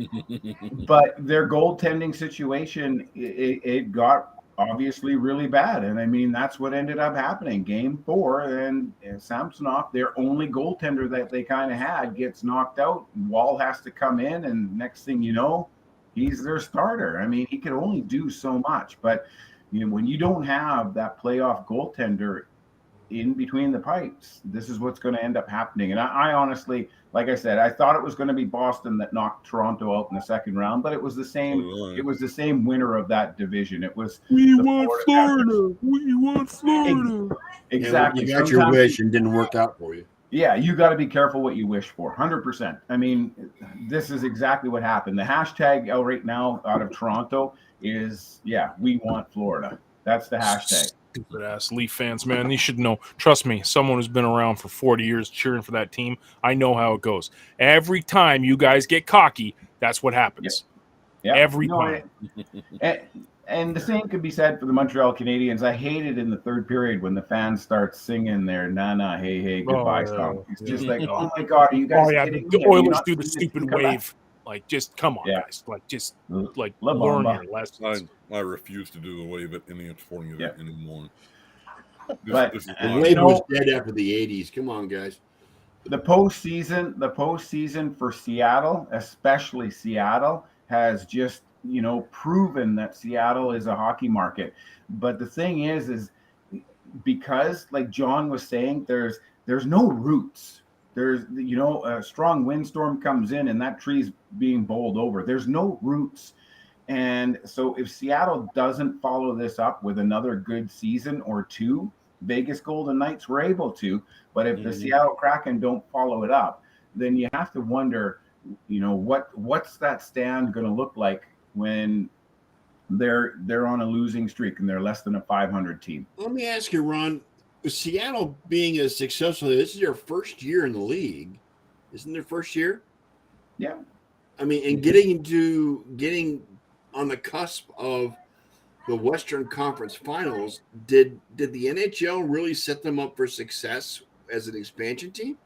But their goaltending situation, it got obviously really bad. And I mean, that's what ended up happening. Game 4, and Samsonov, their only goaltender that they kind of had, gets knocked out. Wall has to come in, and next thing you know, he's their starter. I mean, he could only do so much. But when you don't have that playoff goaltender in between the pipes, this is what's going to end up happening. And I honestly, like I said, I thought it was going to be Boston that knocked Toronto out in the second round, but it was the same. It was the same winner of that division. It was We want Florida. We want Florida. Exactly. You got your wish and didn't work out for you. Yeah, you got to be careful what you wish for. 100%. I mean, this is exactly what happened. The hashtag out right now out of Toronto is, we want Florida. That's the hashtag. Stupid ass Leaf fans, man. They should know. Trust me, someone who's been around for 40 years cheering for that team, I know how it goes. Every time you guys get cocky, that's what happens. Yep. Every time. And the same could be said for the Montreal Canadiens. I hated in the third period when the fans start singing their "na hey hey goodbye" song. It's just like, oh my god, are you guys kidding me? The Oilers do the stupid wave. Like, just come on, guys. Like, just learn your lessons. I refuse to do the wave at any sporting event anymore. But the wave was dead after the 80s. Come on, guys. The postseason for Seattle, especially Seattle, has just proven that Seattle is a hockey market. But the thing is because, like John was saying, there's no roots. There's a strong windstorm comes in and that tree's being bowled over. There's no roots. And so if Seattle doesn't follow this up with another good season or two, Vegas Golden Knights were able to, but if the Seattle Kraken don't follow it up, then you have to wonder, what's that stand going to look like when they're on a losing streak and they're less than a 500 team. Let me ask you, Ron, with Seattle being as successful, this is their first year in the league. Isn't their first year? Yeah. I mean, and getting on the cusp of the Western Conference Finals, did the NHL really set them up for success as an expansion team?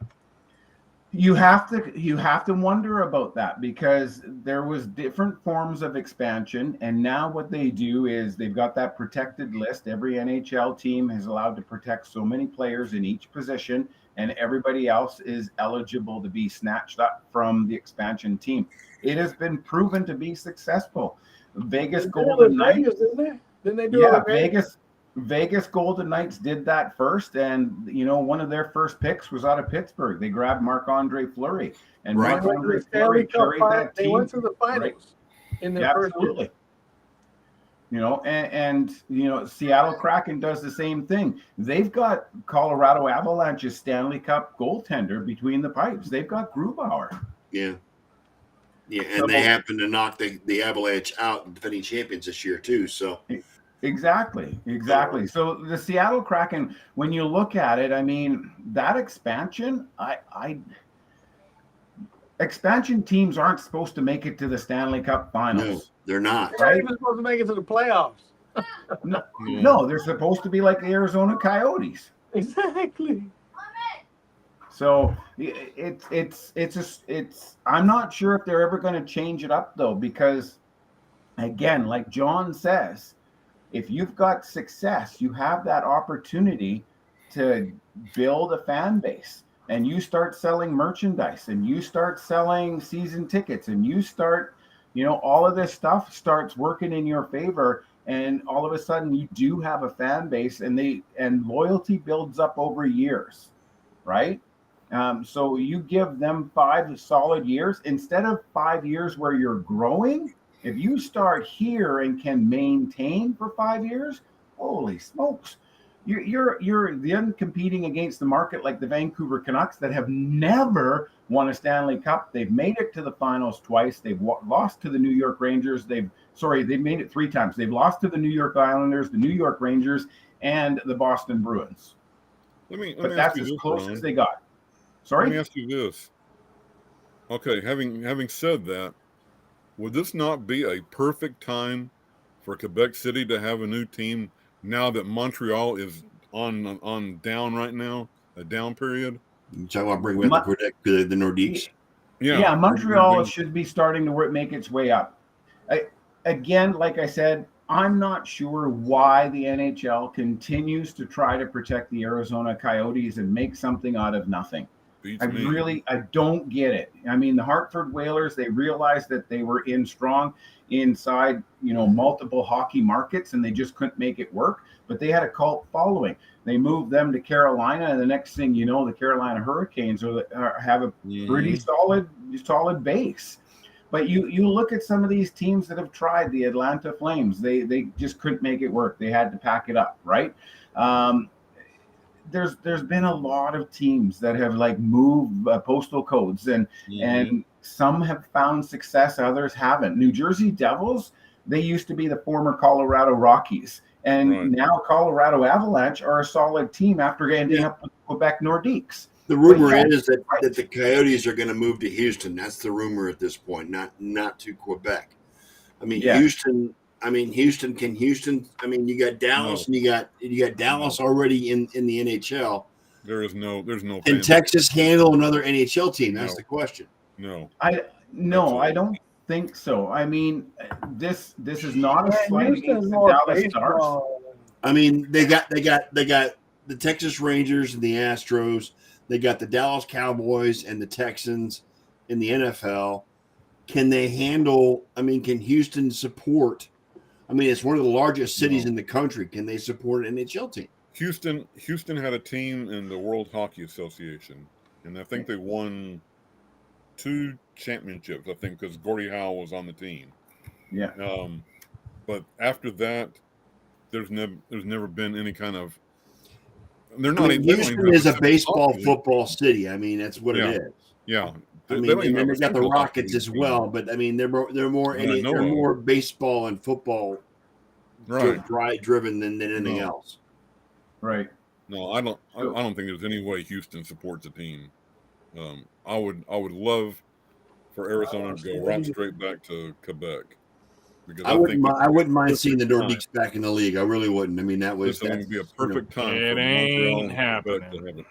You have to wonder about that, because there was different forms of expansion, and now what they do is they've got that protected list. Every NHL team is allowed to protect so many players in each position, and everybody else is eligible to be snatched up from the expansion team. It has been proven to be successful. Vegas Golden Knights, didn't they do it? Vegas Golden Knights did that first, and one of their first picks was out of Pittsburgh. They grabbed Marc-Andre Fleury, and Marc-Andre Fleury carried that team. They went to the finals in their first year. Seattle Kraken does the same thing. They've got Colorado Avalanche's Stanley Cup goaltender between the pipes. They've got Grubauer. Yeah, and they happen to knock the Avalanche out, defending champions this year too. So. Exactly. So the Seattle Kraken, when you look at it, I mean, that expansion, expansion teams aren't supposed to make it to the Stanley Cup Finals. No, they're not. They're not even supposed to make it to the playoffs. No, they're supposed to be like the Arizona Coyotes. Exactly. So it's I'm not sure if they're ever going to change it up though, because again, like John says, if you've got success, you have that opportunity to build a fan base, and you start selling merchandise, and you start selling season tickets, and you start, all of this stuff starts working in your favor, and all of a sudden you do have a fan base, and loyalty builds up over years, right? So you give them 5 solid years instead of 5 years where you're growing. If you start here and can maintain for 5 years, holy smokes, you're then competing against the market like the Vancouver Canucks that have never won a Stanley Cup. They've made it to the finals twice. They've lost to the New York Rangers. They've made it 3 times. They've lost to the New York Islanders, the New York Rangers, and the Boston Bruins. But that's as close as they got. Sorry? Let me ask you this. Okay, having said that, would this not be a perfect time for Quebec City to have a new team now that Montreal is on down right now, a down period? You talking about bringing back the Nordiques? Yeah, Montreal should be starting to make its way up. Again, like I said, I'm not sure why the NHL continues to try to protect the Arizona Coyotes and make something out of nothing. I don't get it. I mean, the Hartford Whalers, they realized that they were strong inside, multiple hockey markets, and they just couldn't make it work. But they had a cult following. They moved them to Carolina, and the next thing you know, the Carolina Hurricanes have a pretty solid base. But you look at some of these teams that have tried, the Atlanta Flames, they just couldn't make it work. They had to pack it up, right? There's been a lot of teams that have moved postal codes, and some have found success, others haven't. New Jersey Devils, they used to be the former Colorado Rockies, and now Colorado Avalanche are a solid team after ending up with Quebec Nordiques. The rumor is that the Coyotes are going to move to Houston. That's the rumor at this point, not to Quebec. I mean, Houston. I mean, Houston. You got Dallas, and you got Dallas already in the NHL. There's no. Can Texas handle another NHL team? That's the question. No. I don't think so. I mean, this is not a slight against the Dallas Stars. I mean, they got the Texas Rangers and the Astros. They got the Dallas Cowboys and the Texans in the NFL. Can they handle? I mean, can Houston support? I mean, it's one of the largest cities in the country. Can they support an NHL team? Houston had a team in the World Hockey Association, and I think they won 2 championships. I think because Gordie Howe was on the team. Yeah. But after that, there's never been any kind of. They're not. Houston is a baseball football city. I mean, that's what it is. Yeah. And then they got the Rockets as well, but I mean, they're more baseball and football driven than anything else. Right. No, I don't think there's any way Houston supports a team. I would love for Arizona to go right straight back to Quebec. Because I wouldn't mind seeing the Nordiques back in the league. I really wouldn't. I mean, that would be a perfect time. It ain't happening.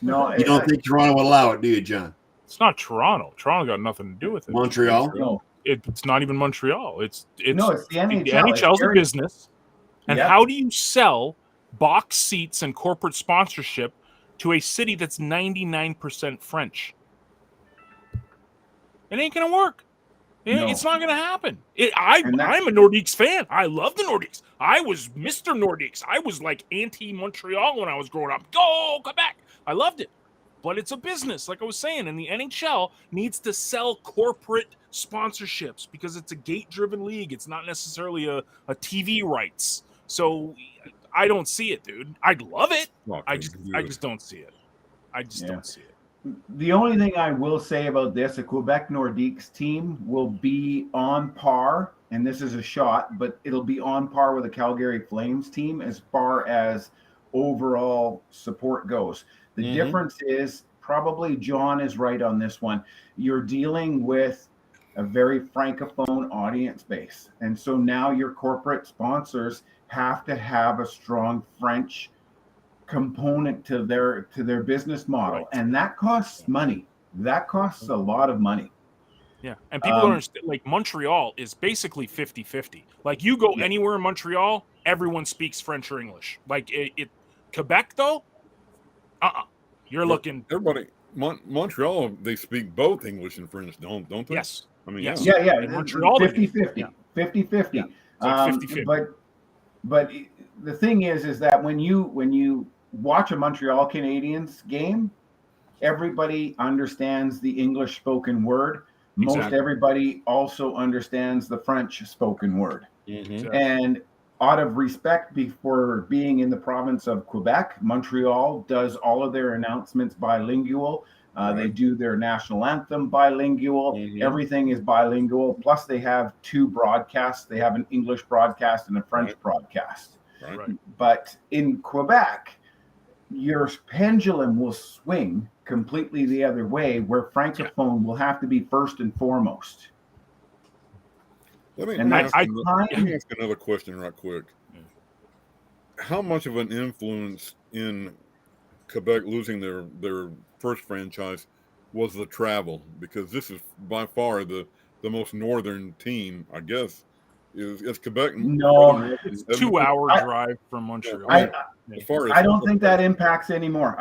No, you don't think Toronto would allow it, do you, John? It's not Toronto. Toronto got nothing to do with it. Montreal? No. It's not even Montreal. It's the NHL. The NHL's a business. And how do you sell box seats and corporate sponsorship to a city that's 99% French? It ain't going to work. It's not going to happen. I'm a Nordiques fan. I love the Nordiques. I was Mr. Nordiques. I was like anti-Montreal when I was growing up. Go Quebec. I loved it. But it's a business, like I was saying, and the NHL needs to sell corporate sponsorships because it's a gate-driven league. It's not necessarily a TV rights. So I don't see it, dude. I'd love it. I just don't see it. I just don't see it. The only thing I will say about this, a Quebec Nordiques team will be on par, and this is a shot, but it'll be on par with the Calgary Flames team as far as overall support goes. The difference is probably John is right on this one. You're dealing with a very francophone audience base. And so now your corporate sponsors have to have a strong French component to their business model. Right. And that costs money. That costs a lot of money. Yeah. And people don't understand, like Montreal is basically 50-50. Like you go anywhere in Montreal, everyone speaks French or English. Like Quebec though, you're looking. Everybody, Montreal, they speak both English and French, don't they? Yes. I mean, yes. Yeah. In Montreal, 50-50. 50-50. Yeah. Like 50-50. But the thing is that when you watch a Montreal Canadiens game, everybody understands the English spoken word. Most everybody also understands the French spoken word. Mm-hmm. And out of respect for being in the province of Quebec, Montreal does all of their announcements bilingual. They do their national anthem bilingual. Mm-hmm. Everything is bilingual. Plus, they have 2 broadcasts. They have an English broadcast and a French broadcast. Right. But in Quebec, your pendulum will swing completely the other way, where Francophone will have to be first and foremost. Let me ask another question right quick. How much of an influence in Quebec losing their first franchise was the travel, because this is by far the most northern team, I guess. Is Quebec? No. It's Edmonton? 2-hour I- drive from Montreal. As far as I don't think that impacts anymore.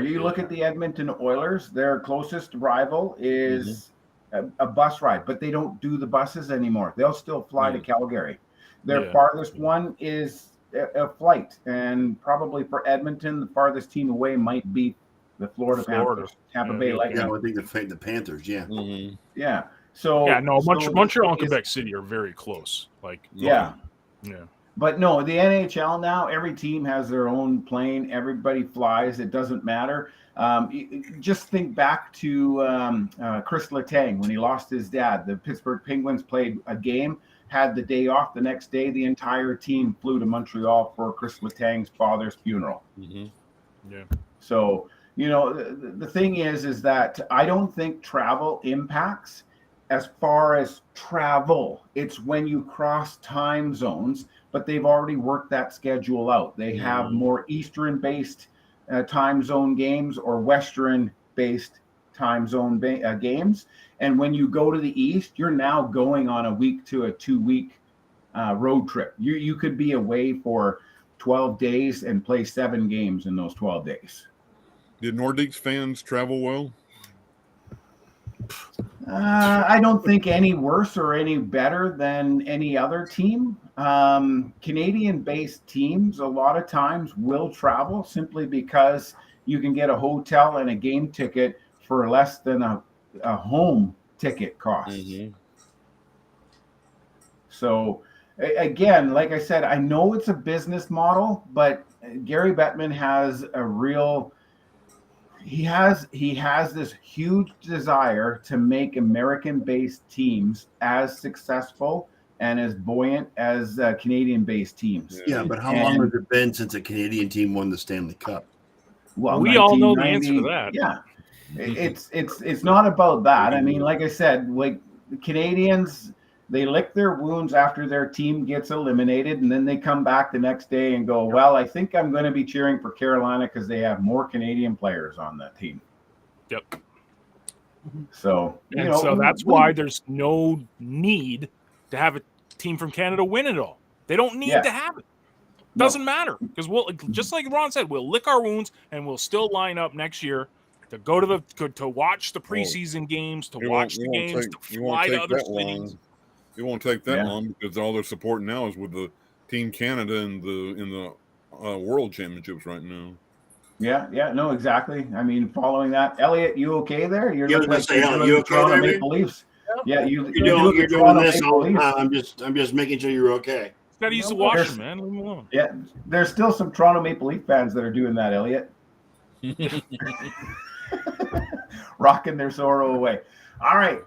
You look Yeah. at the Edmonton Oilers, their closest rival is a bus ride, but they don't do the buses anymore. They'll still fly to Calgary. Their Yeah. farthest one is a flight, and probably for Edmonton, the farthest team away might be the Florida Panthers, Tampa Yeah, Bay yeah. Lightning. Yeah, I think the Panthers. Yeah. Mhm. Yeah. So Yeah, no, so Montreal and is- Quebec City are very close. Like, Yeah. yeah. But no, the NHL now, every team has their own plane. Everybody flies. It doesn't matter. Just think back to Chris Letang when he lost his dad. The Pittsburgh Penguins played a game, had the day off. The next day, the entire team flew to Montreal for Chris Letang's father's funeral. Mhm. Yeah. So, the thing is that I don't think travel impacts as far as travel. It's when you cross time zones, but they've already worked that schedule out. They have more Eastern based time zone games or Western based time zone games. And when you go to the East, you're now going on a week to a 2-week road trip. You could be away for 12 days and play 7 games in those 12 days. Did Nordiques fans travel well? I don't think any worse or any better than any other team. Canadian-based teams a lot of times will travel simply because you can get a hotel and a game ticket for less than a home ticket costs. Mhm. So again, like I said, I know it's a business model, but Gary Bettman has a real he has this huge desire to make American-based teams as successful and as buoyant as Canadian-based teams. Yeah, but how long has it been since a Canadian team won the Stanley Cup? Well, We all know the answer to that. Yeah, it's not about that. I mean, like I said, like the Canadians, they lick their wounds after their team gets eliminated, and then they come back the next day and go, well, I think I'm going to be cheering for Carolina because they have more Canadian players on that team. Yep. So, so that's why there's no need to have a team from Canada win it all. They don't need to have it. Doesn't matter, because we'll, just like Ron said, we'll lick our wounds and we'll still line up next year to go to watch the preseason games, to watch the games, to fly to other cities. It won't take that long, because all they're supporting now is with the Team Canada in the World Championships right now. Yeah, no, exactly. I mean, following that, Elliot, you okay there? You're you okay there, Maple Leafs. Yeah, you're doing this all the time. I'm just making sure you're okay. Got to use the washer, man. Leave him alone. Yeah, there's still some Toronto Maple Leaf fans that are doing that, Elliot. Rocking their sorrow away. All right.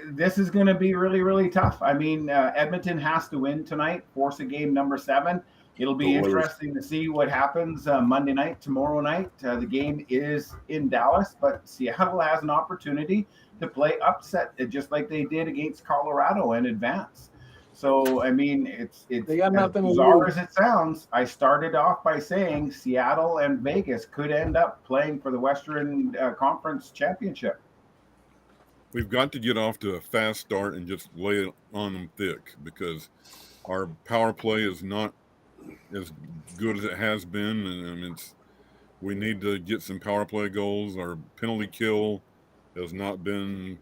This is going to be really, really tough. I mean, Edmonton has to win tonight, force a game number 7. It'll be interesting to see what happens Monday night, tomorrow night. The game is in Dallas, but Seattle has an opportunity to play upset, just like they did against Colorado and advance. So, I mean, it's They got nothing as bizarre as it sounds. I started off by saying Seattle and Vegas could end up playing for the Western Conference Championship. We've got to get off to a fast start and just lay it on them thick, because our power play is not as good as it has been, and we need to get some power play goals. Our penalty kill has not been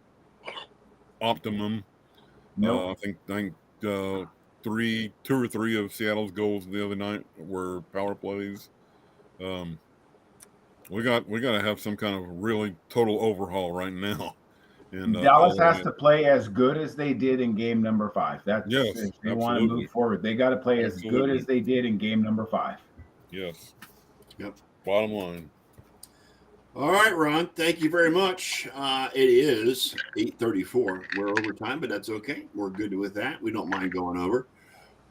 optimum. No, I think 2 or 3 of Seattle's goals the other night were power plays. We got to have some kind of really total overhaul right now. And Dallas has to play as good as they did in game number 5. That's yes, if they want to move forward. They got to play as good as they did in game number 5. Yes. Yep. Bottom line. All right, Ron. Thank you very much. It is 8:34. We're over time, but that's okay. We're good with that. We don't mind going over.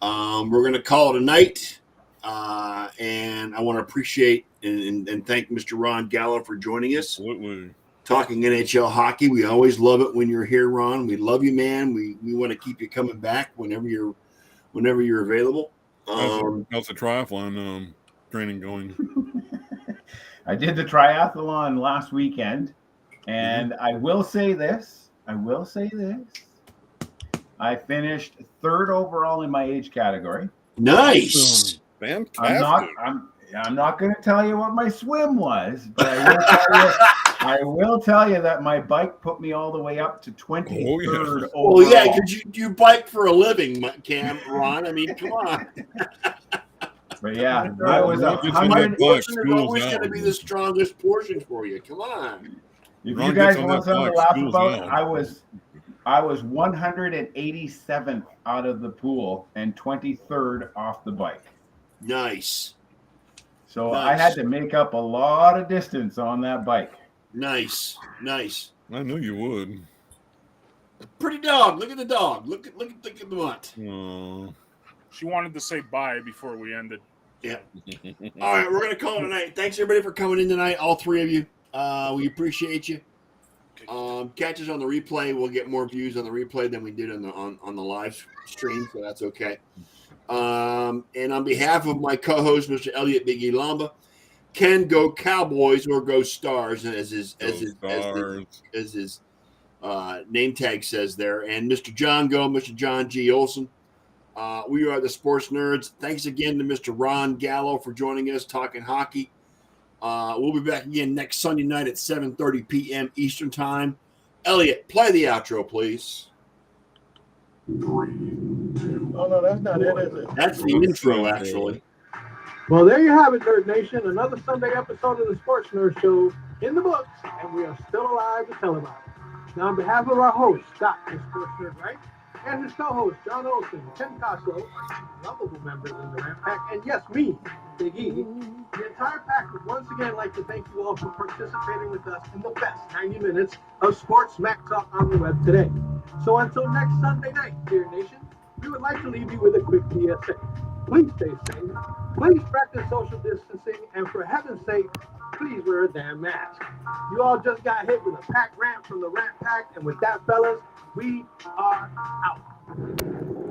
We're going to call it a night. And I want to appreciate and thank Mr. Ron Gallo for joining us. Absolutely. Talking NHL hockey. We always love it when you're here, Ron. We love you, man. We want to keep you coming back whenever you're available. How's the triathlon training going? I did the triathlon last weekend, and I will say this. I finished 3rd overall in my age category. Nice. Fantastic. I'm not going to tell you what my swim was, but I will tell you that my bike put me all the way up to 23rd overall. Well, yeah, because you bike for a living, Ron. I mean, come on. But yeah, I was Ron gets on 100. that bike, Portion is school's always going to out. be the strongest portion for you. Come on. If Ron you guys gets on want that something to bike, laugh school's about, out. I was 187th out of the pool and 23rd off the bike. Nice. So Nice. I had to make up a lot of distance on that bike. Nice. I knew you would. Pretty dog. Look at the dog. Look at the mutt. Oh. She wanted to say bye before we ended. Yeah. All right, we're gonna call it a night. Thanks everybody for coming in tonight. All 3 of you. We appreciate you. Catch us on the replay. We'll get more views on the replay than we did on the live stream, so that's okay. And on behalf of my co-host, Mr. Elliot Big E Lamba, can go Cowboys or go Stars, as his name tag says there. And Mr. John Mr. John G. Olson. We are the Sports Nerds. Thanks again to Mr. Ron Gallo for joining us talking hockey. We'll be back again next Sunday night at 7:30 p.m. Eastern Time. Elliot, play the outro, please. 3, 2. Oh, no, that's not it, is it? That's the intro, actually. Well, there you have it, Nerd Nation. Another Sunday episode of the Sports Nerd Show in the books, and we are still alive to tell about it. Now, on behalf of our host, Scott, the Sports Nerd, right? And his co-host, John Olson, Ken Coslow, lovable members in the Ramp Pack, and yes, me, Big E. The entire pack would once again like to thank you all for participating with us in the best 90 minutes of sports smack talk on the web today. So until next Sunday night, dear nation, we would like to leave you with a quick PSA. Please stay safe. Please practice social distancing, and for heaven's sake, please wear a damn mask. You all just got hit with a pack rant from the Ramp Pack, and with that, fellas, we are out.